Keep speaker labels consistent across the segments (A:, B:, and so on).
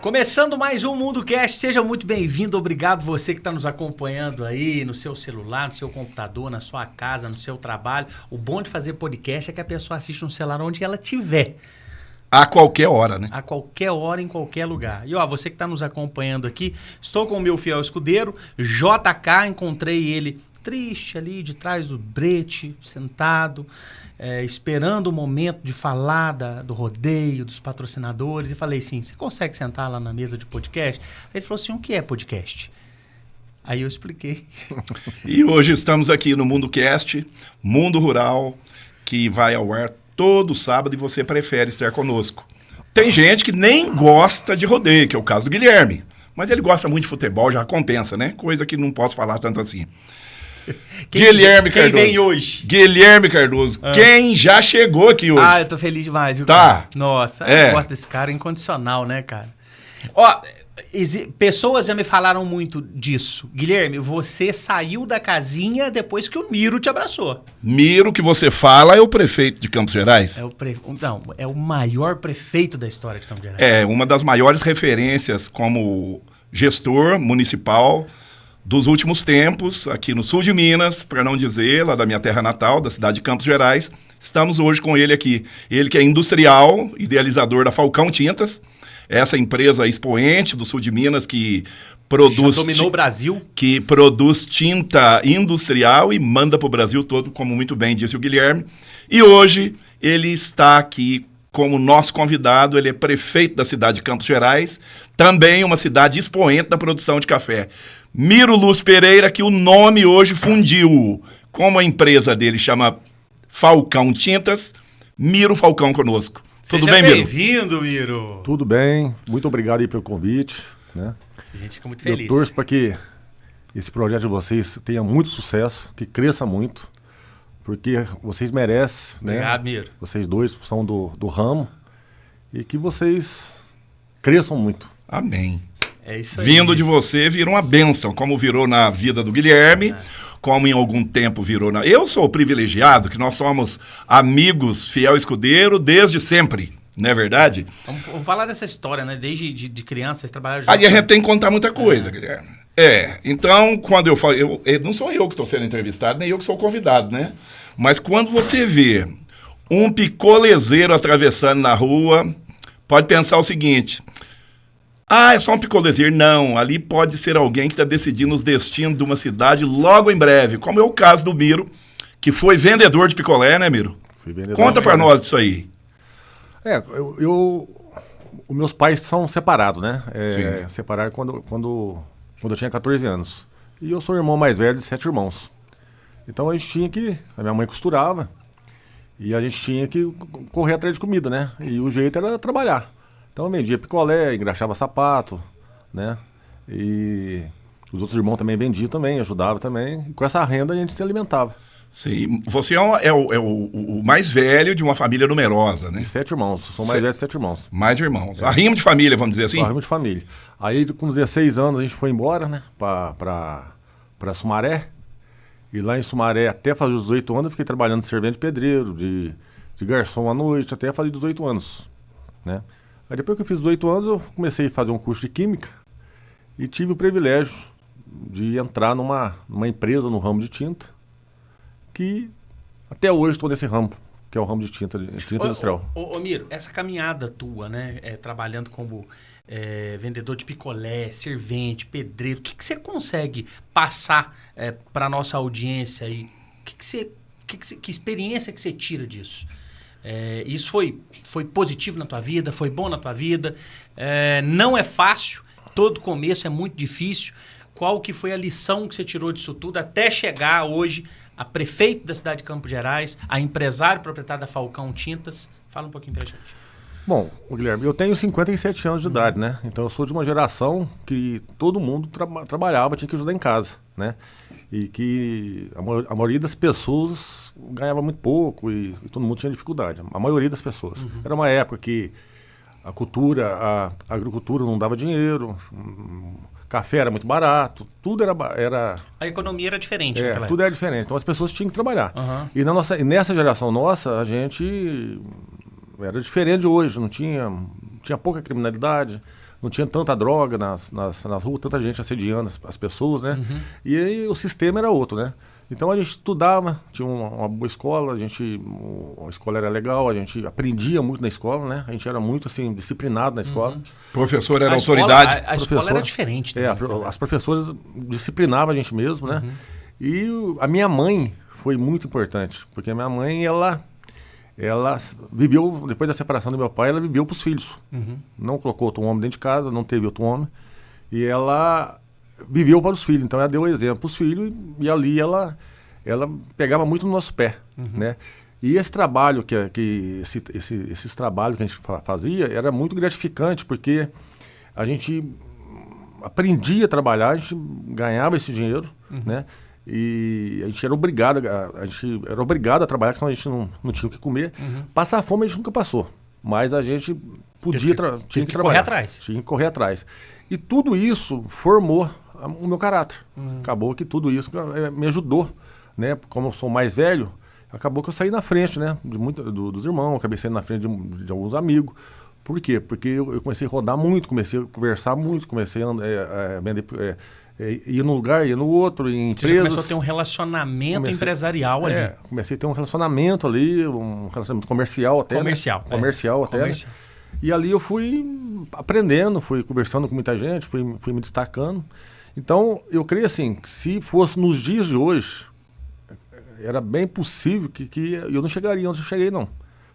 A: Começando mais um Mundo Cast, seja muito bem-vindo, obrigado você que está nos acompanhando aí no seu celular, no seu computador, na sua casa, no seu trabalho. O bom de fazer podcast é que a pessoa assiste no celular onde ela estiver.
B: A qualquer hora, né?
A: A qualquer hora, em qualquer lugar. E ó, você que está nos acompanhando aqui, estou com o meu fiel escudeiro, JK, encontrei ele triste ali de trás do brete, sentado, esperando o momento de falar do rodeio, dos patrocinadores, e falei assim, você consegue sentar lá na mesa de podcast? Aí ele falou assim, o que é podcast? Aí eu expliquei.
B: E hoje estamos aqui no Mundo Cast, Mundo Rural, que vai ao ar todo sábado e você prefere estar conosco. Tem gente que nem gosta de rodeio, que é o caso do Guilherme, mas ele gosta muito de futebol, já compensa, né? Coisa que não posso falar tanto assim. Guilherme Cardoso.
A: Quem vem hoje?
B: Guilherme Cardoso. Quem já chegou aqui hoje?
A: Ah, eu tô feliz demais, viu,
B: tá.
A: Cara? Nossa, eu gosto desse cara incondicional, né, cara? Ó, pessoas já me falaram muito disso. Guilherme, você saiu da casinha depois que o Miro te abraçou.
B: Miro, que você fala, é o prefeito de Campos Gerais?
A: Não, é o maior prefeito da história de Campos Gerais.
B: É, uma das maiores referências como gestor municipal dos últimos tempos, aqui no sul de Minas, para não dizer, lá da minha terra natal, da cidade de Campos Gerais. Estamos hoje com ele aqui. Ele que é industrial, idealizador da Falcão Tintas, essa empresa expoente do sul de Minas que produz...
A: Já dominou o Brasil.
B: Que produz tinta industrial e manda para o Brasil todo, como muito bem disse o Guilherme. E hoje ele está aqui como nosso convidado, ele é prefeito da cidade de Campos Gerais, também uma cidade expoente da produção de café. Miro Luz Pereira, que o nome hoje fundiu, como a empresa dele chama Falcão Tintas, Miro Falcão conosco. Tudo bem, Miro?
A: Bem-vindo, Miro.
C: Tudo bem, muito obrigado aí pelo convite, né?
A: A gente fica muito feliz.
C: Eu torço para que esse projeto de vocês tenha muito sucesso, que cresça muito, porque vocês merecem,
A: obrigado,
C: né?
A: Miro.
C: Vocês dois são do ramo e que vocês cresçam muito.
B: Amém.
A: É isso aí.
B: Vindo de você, vira uma bênção, como virou na vida do Guilherme, como em algum tempo virou na... Eu sou privilegiado, que nós somos amigos fiel escudeiro desde sempre, não é verdade?
A: Vamos falar dessa história, né? Desde de criança, vocês trabalharam juntos.
B: Aí a gente tem que contar muita coisa, Guilherme. Então, quando eu falo... não sou eu que estou sendo entrevistado, nem eu que sou convidado, né? Mas quando você vê um picolezeiro atravessando na rua, pode pensar o seguinte... Ah, é só um picolezeiro. Não, ali pode ser alguém que está decidindo os destinos de uma cidade logo em breve, como é o caso do Miro, que foi vendedor de picolé, né, Miro?
C: Fui vendedor.
B: Conta para nós disso aí.
C: Os meus pais são separados, né?
B: Sim.
C: Separaram quando eu tinha 14 anos. E eu sou o irmão mais velho de 7 irmãos. Então a gente tinha que... A minha mãe costurava e a gente tinha que correr atrás de comida, né? E o jeito era trabalhar. Então eu vendia picolé, engraxava sapato, né? E os outros irmãos também vendiam também, ajudavam também. E com essa renda a gente se alimentava.
B: Sim, você é o mais velho de uma família numerosa, né?
C: De 7 irmãos, sou mais velho de 7 irmãos.
B: Mais irmãos. Arrimo de família, vamos dizer assim?
C: Arrimo de família. Aí com 16 anos a gente foi embora, né? Pra Sumaré. E lá em Sumaré, até fazer os 18 anos, eu fiquei trabalhando de servente de pedreiro, de garçom à noite, até fazer 18 anos, né? Aí depois que eu fiz 18 anos, eu comecei a fazer um curso de Química e tive o privilégio de entrar numa empresa no ramo de tinta, que até hoje estou nesse ramo, que é o ramo de tinta industrial.
A: Ô Miro, essa caminhada tua, né, trabalhando como vendedor de picolé, servente, pedreiro, o que você consegue passar para a nossa audiência aí? Que experiência que você tira disso? Isso foi positivo na tua vida, foi bom na tua vida, não é fácil, todo começo é muito difícil. Qual que foi a lição que você tirou disso tudo até chegar hoje a prefeito da cidade de Campos Gerais, a empresário proprietário da Falcão Tintas? Fala um pouquinho pra gente.
C: Bom, Guilherme, eu tenho 57 anos de idade, né? Então eu sou de uma geração que todo mundo trabalhava, tinha que ajudar em casa, né? E que a maioria das pessoas ganhava muito pouco e todo mundo tinha dificuldade. A maioria das pessoas. Era uma época que a agricultura não dava dinheiro, café era muito barato, tudo era...
A: A economia era diferente.
C: Tudo era diferente, então as pessoas tinham que trabalhar. E nessa geração nossa, a gente era diferente de hoje, tinha pouca criminalidade, não tinha tanta droga nas ruas, tanta gente assediando as pessoas, né? E aí o sistema era outro, né? Então a gente estudava, tinha uma boa escola, a escola era legal, a gente aprendia muito na escola, né? A gente era muito, assim, disciplinado na escola.
B: O professor era autoridade.
A: A escola era diferente.
C: As professoras disciplinavam a gente mesmo, né? E a minha mãe foi muito importante, porque a minha mãe, ela viveu, depois da separação do meu pai, ela viveu para os filhos. Não colocou outro homem dentro de casa, não teve outro homem. E ela viveu para os filhos. Então ela deu exemplo para os filhos e ali ela pegava muito no nosso pé, né? E esse trabalho, esses trabalhos que a gente fazia, era muito gratificante, porque a gente aprendia a trabalhar, a gente ganhava esse dinheiro, né? E a gente era obrigado a trabalhar, porque senão a gente não tinha o que comer. Passar fome a gente nunca passou, mas a gente tinha que trabalhar.
A: Correr atrás.
C: Tinha que correr atrás. E tudo isso formou o meu caráter. Acabou que tudo isso me ajudou, né? Como eu sou mais velho, acabou que eu saí na frente, né? Dos irmãos, acabei saindo na frente de alguns amigos. Por quê? Porque eu comecei a rodar muito, comecei a conversar muito, comecei a vender... ia num lugar, ia no outro, em empresas.
A: Você já começou a ter um relacionamento empresarial ali.
C: Comecei a ter um relacionamento ali, um relacionamento comercial até. Comercial até. Né? E ali eu fui aprendendo, fui conversando com muita gente, fui me destacando. Então, eu creio assim, que se fosse nos dias de hoje, era bem possível que eu não chegaria onde eu cheguei, não.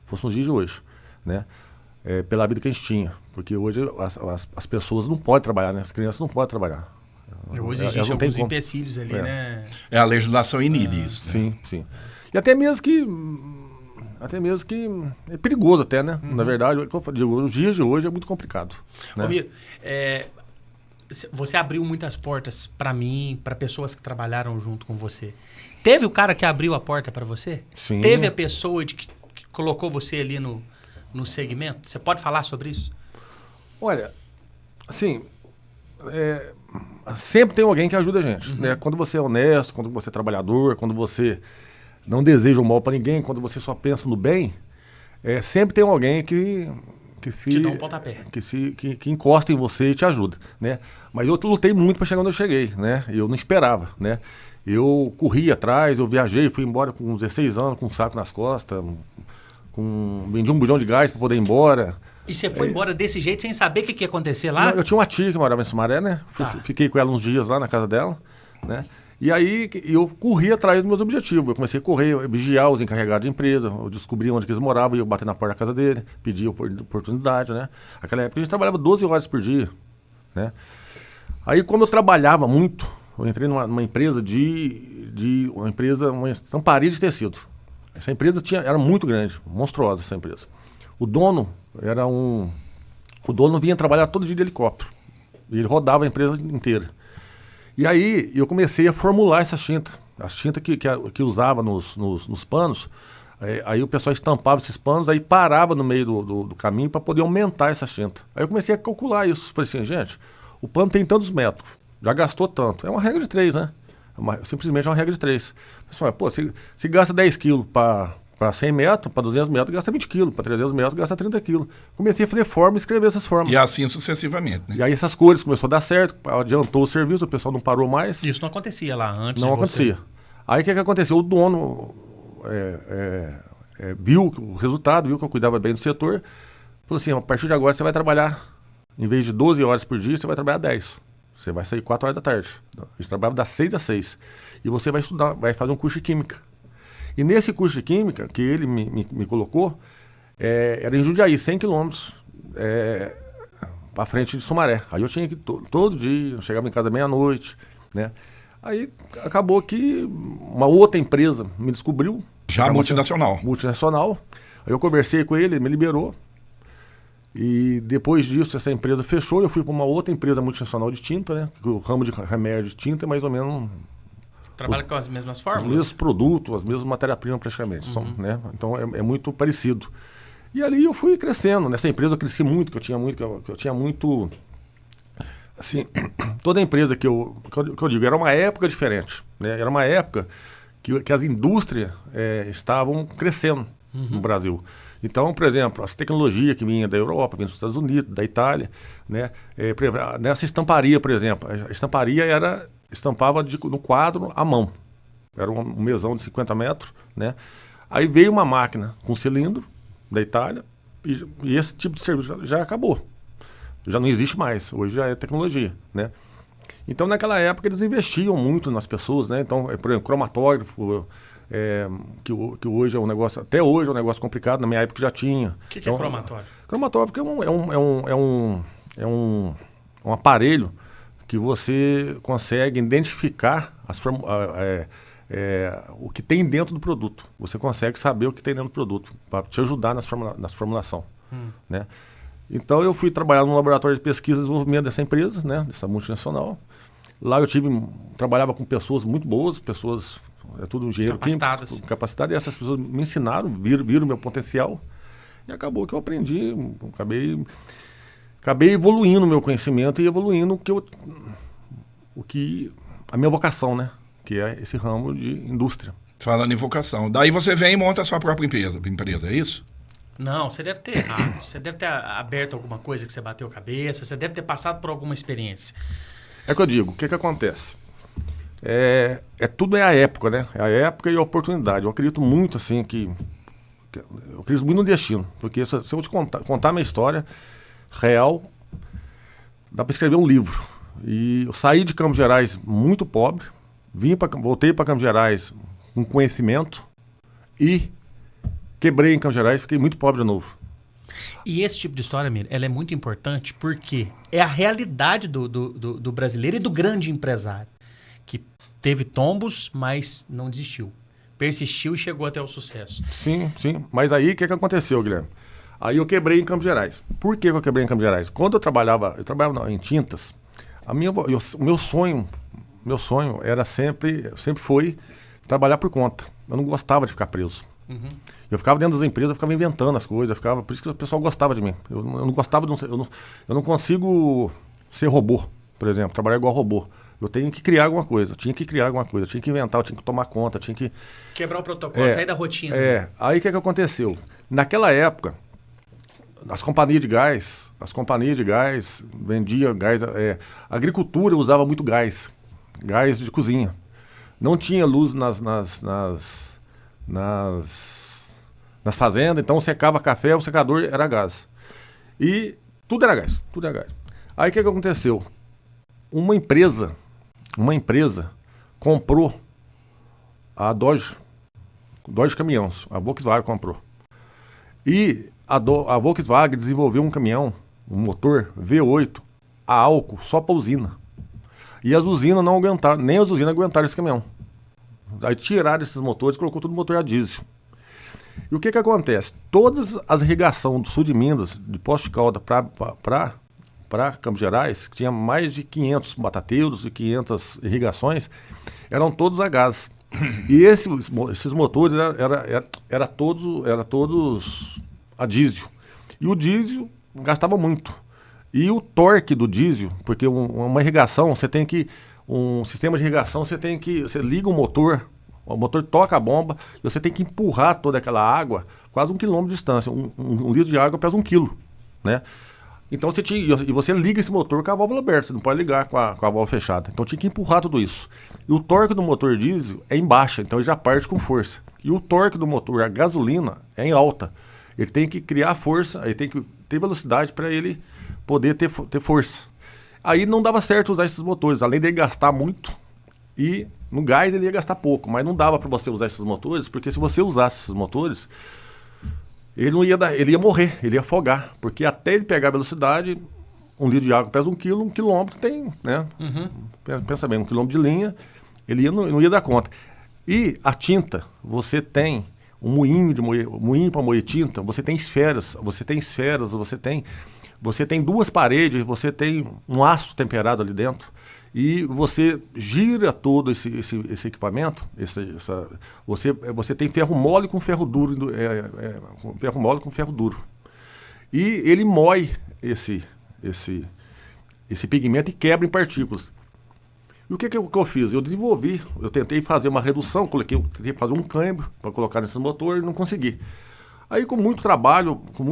C: Fosse nos dias de hoje, né? Pela vida que a gente tinha. Porque hoje as pessoas não podem trabalhar, né? As crianças não podem trabalhar.
A: Hoje existem alguns empecilhos ali, né?
B: A legislação inibe isso.
C: Né? Sim. E até mesmo que é perigoso até, né? Na verdade, os dias de hoje é muito complicado. Né?
A: Ô, Miro, você abriu muitas portas para mim, para pessoas que trabalharam junto com você. Teve o cara que abriu a porta para você?
C: Sim.
A: Teve a pessoa que colocou você ali no segmento? Você pode falar sobre isso?
C: Olha, assim... sempre tem alguém que ajuda a gente, né? Quando você é honesto, quando você é trabalhador, quando você não deseja o mal para ninguém, quando você só pensa no bem, sempre tem alguém que
A: te dá um pontapé,
C: que encosta em você e te ajuda, né? Mas eu lutei muito para chegar onde eu cheguei, né? Eu não esperava, né? Eu corri atrás, eu viajei, fui embora com 16 anos, com um saco nas costas, vendi um bujão de gás para poder ir embora.
A: E você foi embora desse jeito sem saber o que ia acontecer lá?
C: Eu tinha uma tia que morava em Sumaré, né? Fiquei com ela uns dias lá na casa dela, né? E aí eu corri atrás dos meus objetivos. Eu comecei a correr, vigiar os encarregados de empresa. Eu descobri onde que eles moravam e eu bati na porta da casa dele, pedi oportunidade, né? Naquela época a gente trabalhava 12 horas por dia, né? Aí como eu trabalhava muito, eu entrei numa empresa uma estamparia de tecido. Essa empresa era muito grande, monstruosa essa empresa. O dono vinha trabalhar todo dia de helicóptero. E ele rodava a empresa inteira. E aí eu comecei a formular essas tintas. As tintas que usava nos panos. Aí o pessoal estampava esses panos, aí parava no meio do caminho para poder aumentar essas tintas. Aí eu comecei a calcular isso. Falei assim, gente, o pano tem tantos metros, já gastou tanto. É uma regra de 3, né? Simplesmente é uma regra de 3. Pessoal, se gasta 10 quilos para 100 metros, para 200 metros, gasta 20 quilos. Para 300 metros, gasta 30 quilos. Comecei a fazer forma e escrever essas formas.
B: E assim sucessivamente, né?
C: E aí essas cores começou a dar certo, adiantou o serviço, o pessoal não parou mais.
A: Isso não acontecia lá antes
C: Não acontecia. Aí o que aconteceu? O dono viu o resultado, viu que eu cuidava bem do setor. Falou assim, a partir de agora você vai trabalhar, em vez de 12 horas por dia, você vai trabalhar 10. Você vai sair 4 horas da tarde. A gente trabalhava das 6 às 6. E você vai estudar, vai fazer um curso de Química. E nesse curso de Química, que ele me colocou, era em Jundiaí, 100 quilômetros para frente de Sumaré. Aí eu tinha que todo dia, eu chegava em casa meia-noite, né? Aí acabou que uma outra empresa me descobriu.
B: Já multinacional.
C: Multinacional. Aí eu conversei com ele, ele me liberou. E depois disso, essa empresa fechou. Eu fui para uma outra empresa multinacional de tinta, né? O ramo de remédio de tinta é mais ou menos...
A: Trabalha com as mesmas fórmulas?
C: Os mesmos produtos, as mesmas matérias-primas praticamente. Né? Então é muito parecido. E ali eu fui crescendo. Nessa empresa eu cresci muito, que eu tinha muito... Assim, toda empresa que eu digo, era uma época diferente. Né? Era uma época que as indústrias estavam crescendo. no Brasil. Então, por exemplo, as tecnologias que vinha da Europa, vinha dos Estados Unidos, da Itália, né? Por exemplo, nessa estamparia, por exemplo, a estamparia estampava no quadro à mão. Era um mesão de 50 metros, né? Aí veio uma máquina com cilindro da Itália e esse tipo de serviço já acabou. Já não existe mais, hoje já é tecnologia, né? Então, naquela época, eles investiam muito nas pessoas, né? Então, por exemplo, cromatógrafo, que hoje é um negócio, até hoje é um negócio complicado, na minha época já tinha.
A: O que é cromatógrafo?
C: Cromatógrafo é um aparelho que você consegue identificar o que tem dentro do produto. Você consegue saber o que tem dentro do produto, para te ajudar na formulação, né? Então, eu fui trabalhar no laboratório de pesquisa e desenvolvimento dessa empresa, né? Dessa multinacional. Lá eu trabalhava com pessoas muito boas, pessoas, tudo engenheiro químico, capacitadas, e essas pessoas me ensinaram, viram meu potencial, e acabou que eu aprendi, acabei evoluindo o meu conhecimento e evoluindo a minha vocação, né? Que é esse ramo de indústria.
B: Falando em vocação. Daí você vem e monta a sua própria empresa, é isso?
A: Não, você deve ter errado. Você deve ter aberto alguma coisa que você bateu a cabeça, você deve ter passado por alguma experiência.
C: É que eu digo, o que acontece? Tudo é a época, né? É a época e a oportunidade. Eu acredito muito, assim, eu acredito muito no destino. Porque se eu te contar a minha história real, dá para escrever um livro. E eu saí de Campos Gerais muito pobre, voltei para Campos Gerais com conhecimento e quebrei em Campos Gerais e fiquei muito pobre de novo.
A: E esse tipo de história, Mira, ela é muito importante porque é a realidade do brasileiro e do grande empresário, que teve tombos, mas não desistiu. Persistiu e chegou até o sucesso.
C: Sim. Mas aí, o que aconteceu, Guilherme? Aí eu quebrei em Campos Gerais. Por que eu quebrei em Campos Gerais? Quando eu trabalhava em tintas, o meu sonho era sempre foi trabalhar por conta. Eu não gostava de ficar preso. Eu ficava dentro das empresas, eu ficava inventando as coisas, por isso que o pessoal gostava de mim. Eu não gostava eu não consigo ser robô, por exemplo, trabalhar igual robô. Eu tenho que criar alguma coisa, tinha que inventar, eu tinha que tomar conta, tinha que...
A: Quebrar o protocolo, sair da rotina.
C: Aí o que aconteceu? Naquela época, as companhias de gás vendiam gás, a agricultura usava muito gás de cozinha. Não tinha luz nas fazendas, então secava café, o secador era gás. E tudo era gás. Aí o que aconteceu? Uma empresa comprou a Dodge Caminhões, a Volkswagen comprou. E a Volkswagen desenvolveu um caminhão, um motor V8 a álcool só para usina. E as usinas não aguentaram, nem as usinas aguentaram esse caminhão. Aí tiraram esses motores e colocou tudo motor a diesel. E o que acontece? Todas as irrigações do sul de Minas, de Poços de Caldas para Campos Gerais, que tinha mais de 500 batateiros e 500 irrigações, eram todos a gás. E esses motores eram todos a diesel. E o diesel gastava muito. E o torque do diesel, porque uma irrigação, um sistema de irrigação, você liga o motor toca a bomba, e você tem que empurrar toda aquela água quase 1 quilômetro de distância. Um litro de água pesa 1 quilo, né? Então você liga esse motor com a válvula aberta, você não pode ligar com a válvula fechada. Então tinha que empurrar tudo isso. E o torque do motor diesel é em baixa, então ele já parte com força. E o torque do motor a gasolina é em alta. Ele tem que criar força, ele tem que ter velocidade para ele poder ter força. Aí não dava certo usar esses motores, além dele gastar muito, e no gás ele ia gastar pouco, mas não dava para você usar esses motores, porque se você usasse esses motores, ele ia morrer, ele ia afogar, porque até ele pegar a velocidade, 1 litro de água pesa 1 quilo, 1 quilômetro tem, né? Pensa bem, 1 quilômetro de linha, não ia dar conta. E a tinta, você tem um moinho para moer tinta, você tem esferas, você tem 2 paredes, você tem um aço temperado ali dentro, e você gira todo esse equipamento, você tem ferro mole com ferro duro, ferro mole com ferro duro. E ele moe esse pigmento e quebra em partículas. E o que eu fiz? Eu tentei fazer uma redução, tentei fazer um câmbio para colocar nesse motor e não consegui. Aí com muito trabalho, com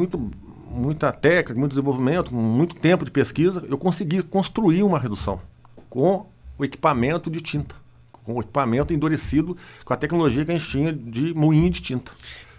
C: muita técnica, muito desenvolvimento, com muito tempo de pesquisa, eu consegui construir uma redução com o equipamento de tinta, com o equipamento endurecido, com a tecnologia que a gente tinha de moinho de tinta.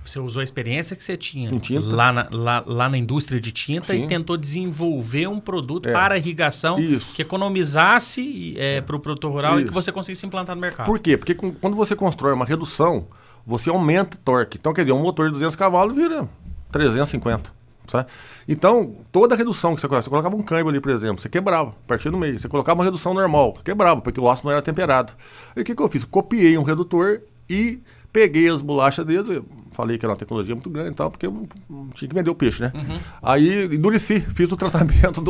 A: Você usou a experiência que você tinha
C: Em tinta.
A: lá na indústria de tinta
C: Sim.
A: e tentou desenvolver um produto para irrigação
C: Isso.
A: que economizasse para o produtor rural e que
C: Isso.
A: você conseguisse implantar no mercado.
C: Por quê? Porque quando você constrói uma redução, você aumenta o torque. Então, quer dizer, um motor de 200 cavalos vira 350. Sabe? Então, toda redução que você colocava um câmbio ali, por exemplo, você quebrava, partia no meio. Você colocava uma redução normal, quebrava, porque o aço não era temperado. Aí o que eu fiz? Copiei um redutor e peguei as bolachas deles, eu falei que era uma tecnologia muito grande e tal, porque eu tinha que vender o peixe, né? Aí endureci, fiz o tratamento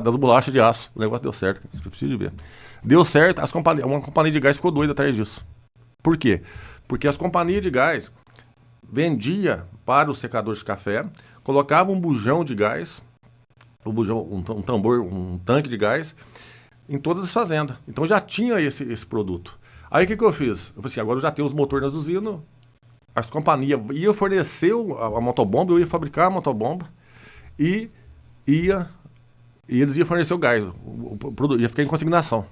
C: das bolachas de aço. O negócio deu certo, eu preciso de ver. Deu certo, uma companhia de gás ficou doida atrás disso. Por quê? Porque as companhias de gás vendia para os secadores de café, colocava um bujão de gás, um tambor, um tanque de gás, em todas as fazendas. Então já tinha esse produto. Aí o que eu fiz? Eu falei assim, agora eu já tenho os motores nas usinas, as companhias iam fornecer a motobomba, eu ia fabricar a motobomba e eles iam fornecer o gás, o produto ia ficar em consignação.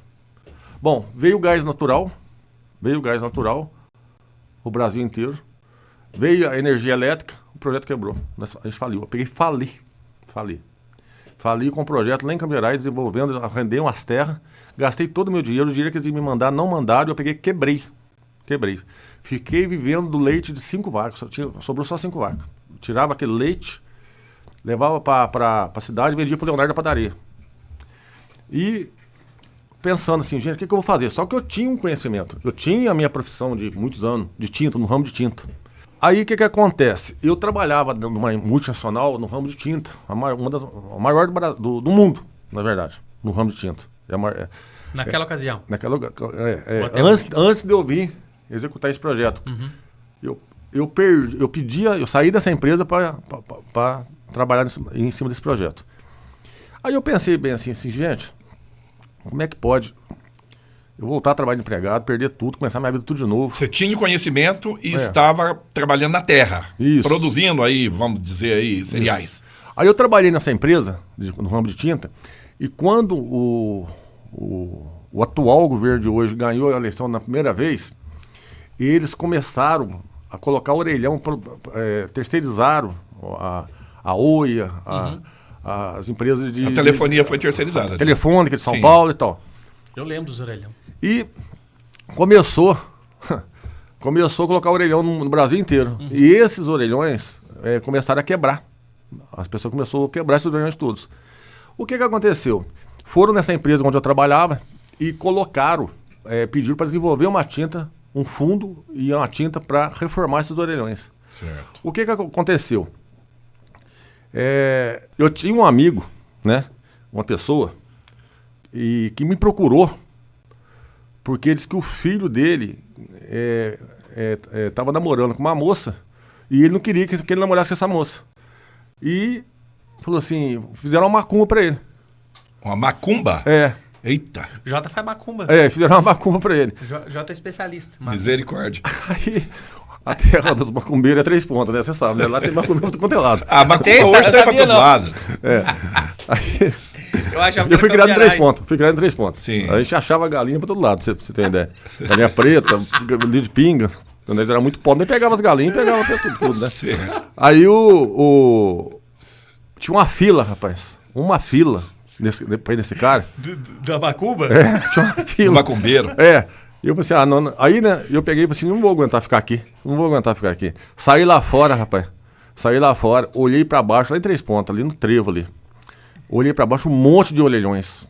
C: Bom, veio o gás natural, o Brasil inteiro, veio a energia elétrica, o projeto quebrou, a gente faliu, eu peguei Fali com um projeto lá em Campos Gerais, desenvolvendo, arrendei umas terras, gastei todo o meu dinheiro, o dinheiro que eles iam me mandar, não mandaram, eu peguei, quebrei. Fiquei vivendo do leite de 5 vacas, sobrou só 5 vacas. Tirava aquele leite, levava para a cidade e vendia para o Leonardo da padaria. E pensando assim, gente, o que eu vou fazer? Só que eu tinha um conhecimento, eu tinha a minha profissão de muitos anos, de tinta, no ramo de tinta. Aí o que acontece? Eu trabalhava numa multinacional no ramo de tinta, a maior do mundo, na verdade, no ramo de tinta.
A: Naquela ocasião.
C: Antes de eu vir executar esse projeto, eu saí dessa empresa para trabalhar em cima desse projeto. Aí eu pensei bem assim, gente, como é que pode eu voltar a trabalhar de empregado, perder tudo, começar minha vida tudo de novo?
B: Você tinha o conhecimento e estava trabalhando na terra, produzindo aí, vamos dizer aí, cereais.
C: Isso. Aí eu trabalhei nessa empresa, no ramo de tinta, e quando o atual governo de hoje ganhou a eleição na primeira vez, eles começaram a colocar orelhão, terceirizaram a OIA, as empresas de...
B: A telefonia foi terceirizada.
C: A Telefônica de São Paulo e tal.
A: Eu lembro dos orelhão.
C: E começou a colocar orelhão no Brasil inteiro. E esses orelhões começaram a quebrar. As pessoas começaram a quebrar esses orelhões todos. O que aconteceu? Foram nessa empresa onde eu trabalhava e colocaram, pediram para desenvolver uma tinta, um fundo e uma tinta para reformar esses orelhões.
B: Certo.
C: O que aconteceu? Eu tinha um amigo, né, uma pessoa, e que me procurou porque ele disse que o filho dele estava namorando com uma moça e ele não queria que ele namorasse com essa moça. E falou assim, fizeram uma macumba para ele.
B: Uma macumba? Eita.
A: Jota faz macumba.
C: Fizeram uma macumba para ele.
A: Jota é especialista. Macumba.
B: Misericórdia.
C: Aí, a terra dos macumbeiros é 3 pontas, né? Você sabe, né? Lá tem macumbeiro muito quanto é lado.
B: A macumba hoje tá pra todo lado.
C: Aí...
A: Eu
C: fui criado em 3 pontos.
B: Sim.
C: A gente achava galinha pra todo lado, pra você ter ideia. Galinha preta, galinha de pinga. Quando eles eram muito pobres, nem pegava as galinhas, pegava até tudo, né?
B: Certo.
C: Aí tinha uma fila, rapaz. Uma fila depois desse cara.
A: Da macumba?
C: Tinha uma fila.
B: Do macumbeiro.
C: E eu pensei, não. Aí, né, eu peguei e falei assim, não vou aguentar ficar aqui. Saí lá fora, rapaz. Olhei pra baixo, lá em 3 pontas, ali no trevo ali. Olhei pra baixo, um monte de orelhões.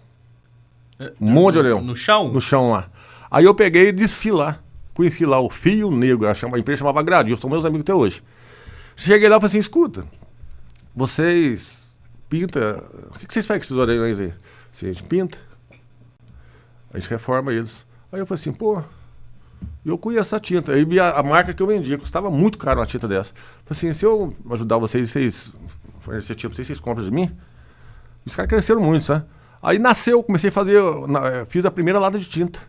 C: Um monte de orelhão.
A: No chão?
C: No chão lá. Aí eu peguei e desci lá. Conheci lá o Fio Negro, a empresa chamava Gradil, são meus amigos até hoje. Cheguei lá e falei assim, escuta, vocês pintam... O que vocês fazem com esses orelhões aí? Assim, a gente pinta, a gente reforma eles. Aí eu falei assim, eu conheço a tinta. Aí a marca que eu vendia, custava muito caro uma tinta dessa. Falei assim, se eu ajudar vocês fornecer tinta pra vocês compram de mim? Os caras cresceram muito, sabe? Aí nasceu, comecei a fazer, fiz a primeira lata de tinta.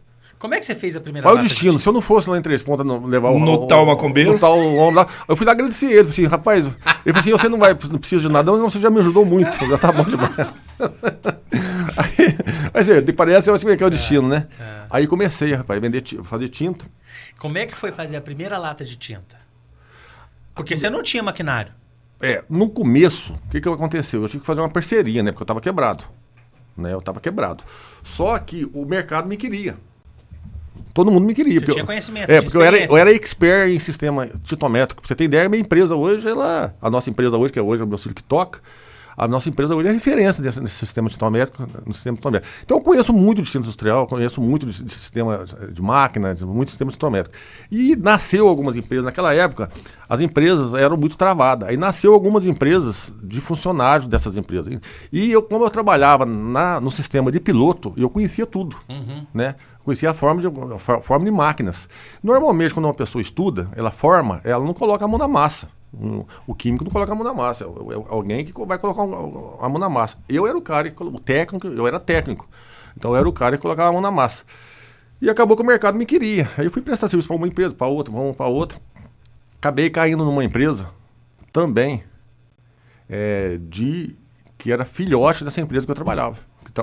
A: Como é que você fez a primeira
C: Olha o
A: lata de
C: destino,
A: tinta?
C: se eu não fosse lá em Três Pontas levar
B: No tal macumbeiro?
C: No tal homem lá, eu fui lá agradecer ele, assim, rapaz, ele falou assim, você não precisa de nada, não, você já me ajudou muito, já tá bom demais. Mas parece, eu acho que é o destino, né? Aí comecei, rapaz, fazer tinta.
A: Como é que foi fazer a primeira lata de tinta? Porque você não tinha maquinário.
C: No começo, o que aconteceu? Eu tive que fazer uma parceria, né? Porque eu tava quebrado. Né? Eu tava quebrado. Só que o mercado me queria. Todo mundo me queria.
A: Você tinha conhecimento,
C: porque eu era expert em sistema titométrico. Pra você ter ideia, a minha empresa hoje, a nossa empresa hoje, que é hoje o meu filho que toca, a nossa empresa hoje é referência nesse sistema titométrico, no sistema titométrico. Então eu conheço muito de sistema industrial, conheço muito de sistema de máquina, muito sistema titométrico. E nasceu algumas empresas, naquela época, as empresas eram muito travadas. Aí nasceu algumas empresas de funcionários dessas empresas. E eu, como eu trabalhava no sistema de piloto, eu conhecia tudo, né? Conhecia a forma de máquinas. Normalmente, quando uma pessoa estuda, ela forma, ela não coloca a mão na massa. O químico não coloca a mão na massa, é alguém que vai colocar a mão na massa. Eu era o cara, eu era técnico, então eu era o cara que colocava a mão na massa. E acabou que o mercado me queria. Aí eu fui prestar serviço para uma empresa, para outra. Acabei caindo numa empresa também, que era filhote dessa empresa que eu trabalhava.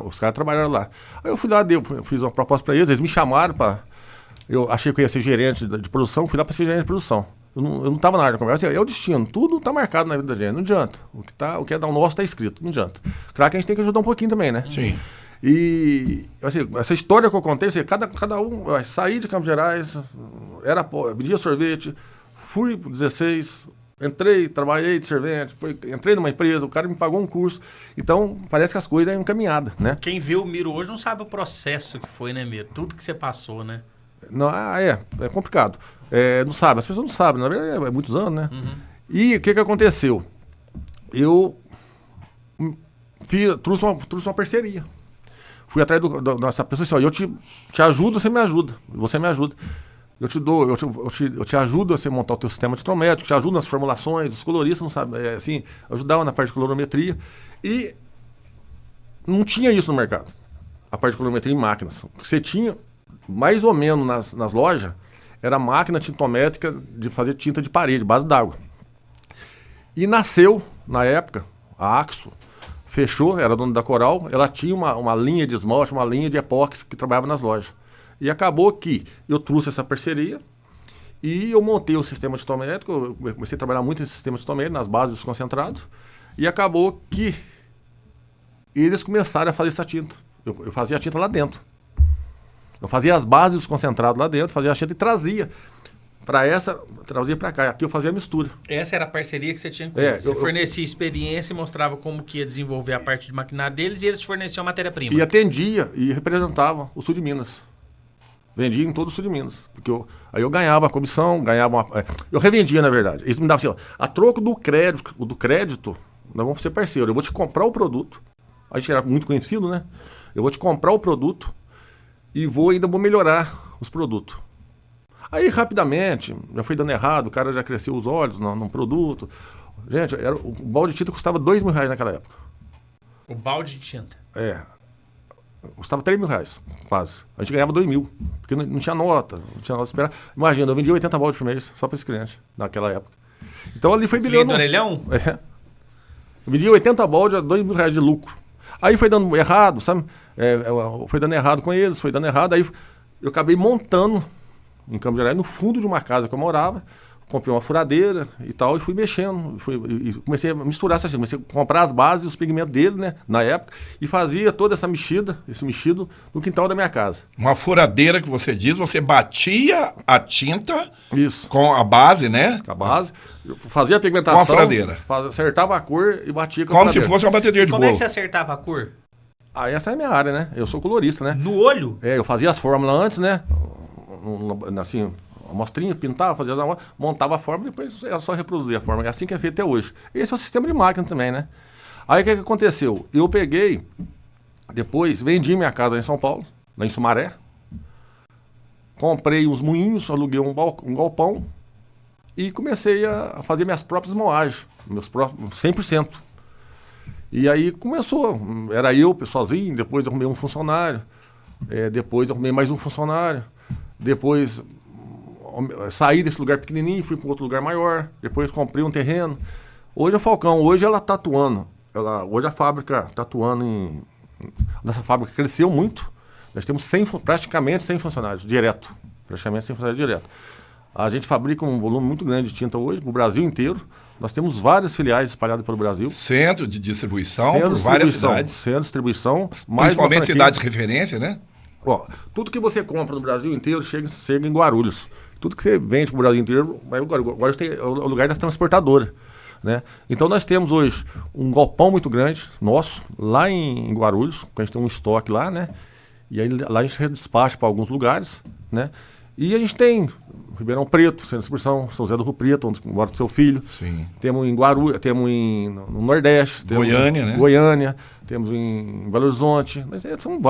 C: Os caras trabalharam lá. Aí eu fui lá, fiz uma proposta para eles me chamaram para... Eu achei que eu ia ser gerente de produção, fui lá para ser gerente de produção. Eu não estava na área de comércio, é o destino, tudo está marcado na vida da gente, não adianta. O que é o nosso está escrito, não adianta. Claro que a gente tem que ajudar um pouquinho também, né?
B: Sim.
C: E assim, essa história que eu contei, assim, cada um, saí de Campos Gerais, vendia sorvete, fui pro 16, entrei, trabalhei de servente, entrei numa empresa, o cara me pagou um curso. Então, parece que as coisas é encaminhada, né?
A: Quem vê o Miro hoje não sabe o processo que foi, né, Miro? Tudo que você passou, né?
C: Não, é complicado. Não sabe, as pessoas não sabem, na verdade é muitos anos, né? E o que aconteceu? Eu trouxe uma parceria. Fui atrás dessa pessoa e disse, ó, eu te ajudo, você me ajuda. Você me ajuda. Eu te ajudo a você montar o teu sistema de trométrico, te ajudo nas formulações, os coloristas não sabem, assim, ajudava na parte de colorimetria. E não tinha isso no mercado, a parte de colorimetria em máquinas. Você tinha, mais ou menos nas lojas, era máquina tintométrica de fazer tinta de parede, base d'água. E nasceu, na época, a Axo, fechou, era dona da Coral, ela tinha uma linha de esmalte, uma linha de epóxi que trabalhava nas lojas. E acabou que eu trouxe essa parceria e eu montei o sistema tintométrico, eu comecei a trabalhar muito em sistema tintométrico, nas bases dos concentrados, e acabou que eles começaram a fazer essa tinta. Eu fazia a tinta lá dentro. Eu fazia as bases dos concentrados lá dentro, fazia a tinta e trazia para cá. Aqui eu fazia a mistura.
A: Essa era a parceria que você tinha com eles. Você fornecia experiência e mostrava como que ia desenvolver a parte de maquinário deles e eles forneciam a matéria-prima.
C: E atendia e representava o sul de Minas. Vendia em todo o sul de Minas. Porque aí eu ganhava a comissão, eu revendia, na verdade. Eles me davam assim, ó, a troco do crédito, nós vamos ser parceiros. Eu vou te comprar o produto. A gente era muito conhecido, né? Eu vou te comprar o produto e ainda vou melhorar os produtos. Aí, rapidamente, já foi dando errado, o cara já cresceu os olhos num produto. Gente, o balde de tinta custava R$2.000 naquela época.
A: O balde de tinta?
C: Custava R$3.000, quase. A gente ganhava 2.000, porque não tinha nota, não tinha nota esperar. Imagina, eu vendia 80 baldes por mês, só para esse cliente, naquela época. Então ali foi bilhão.
A: Do orelhão?
C: Eu vendia 80 baldes a R$2.000 de lucro. Aí foi dando errado, sabe? Foi dando errado com eles, foi dando errado. Aí eu acabei montando em Campos Gerais, no fundo de uma casa que eu morava, comprei uma furadeira e tal, e fui mexendo, e comecei a misturar essas coisas, comecei a comprar as bases, os pigmentos dele, né, na época, e fazia toda esse mexido no quintal da minha casa.
B: Uma furadeira que você diz, você batia a tinta
C: Isso.
B: Com a base, né?
C: Com a base, fazia a pigmentação,
B: com a furadeira.
C: Acertava a cor e batia com a
B: como
C: furadeira.
B: se fosse uma batedeira de bolo.
A: Como é que você acertava a cor?
C: Essa é a minha área, né, eu sou colorista, né.
A: No olho?
C: Eu fazia as fórmulas antes, né, assim, amostrinha, pintava, fazia montava a forma e depois era só reproduzir a forma. É assim que é feito até hoje. Esse é o sistema de máquina também, né? Aí o que aconteceu? Eu peguei, depois vendi minha casa em São Paulo, lá em Sumaré, comprei uns moinhos, aluguei um galpão e comecei a fazer minhas próprias moagens, meus próprios 100%. E aí começou, era eu sozinho, depois eu arrumei um funcionário. Depois eu arrumei mais um funcionário. Depois saí desse lugar pequenininho e fui para um outro lugar maior. Depois comprei um terreno. Hoje a Falcão, hoje ela está atuando. Hoje a fábrica está atuando Nossa fábrica cresceu muito. Nós temos praticamente 100 funcionários direto. Praticamente 100 funcionários direto. A gente fabrica um volume muito grande de tinta hoje, no Brasil inteiro. Nós temos várias filiais espalhadas pelo Brasil.
B: Centro de distribuição por várias cidades.
C: Centro de distribuição.
B: Principalmente cidades de referência, né?
C: Ó, tudo que você compra no Brasil inteiro chega em Guarulhos. Tudo que você vende para o Brasil inteiro, Guarulhos é o lugar das transportadoras. Né? Então nós temos hoje um galpão muito grande, nosso, lá em Guarulhos, que a gente tem um estoque lá, né? E aí lá a gente despacha para alguns lugares, né? E a gente tem Ribeirão Preto, Centro de Distribuição, São José do Rio Preto, onde mora o seu filho.
B: Sim.
C: Temos em Guarulhos, temos no Nordeste. Temos
B: Goiânia, né?
C: Goiânia, temos em Belo Horizonte. Mas são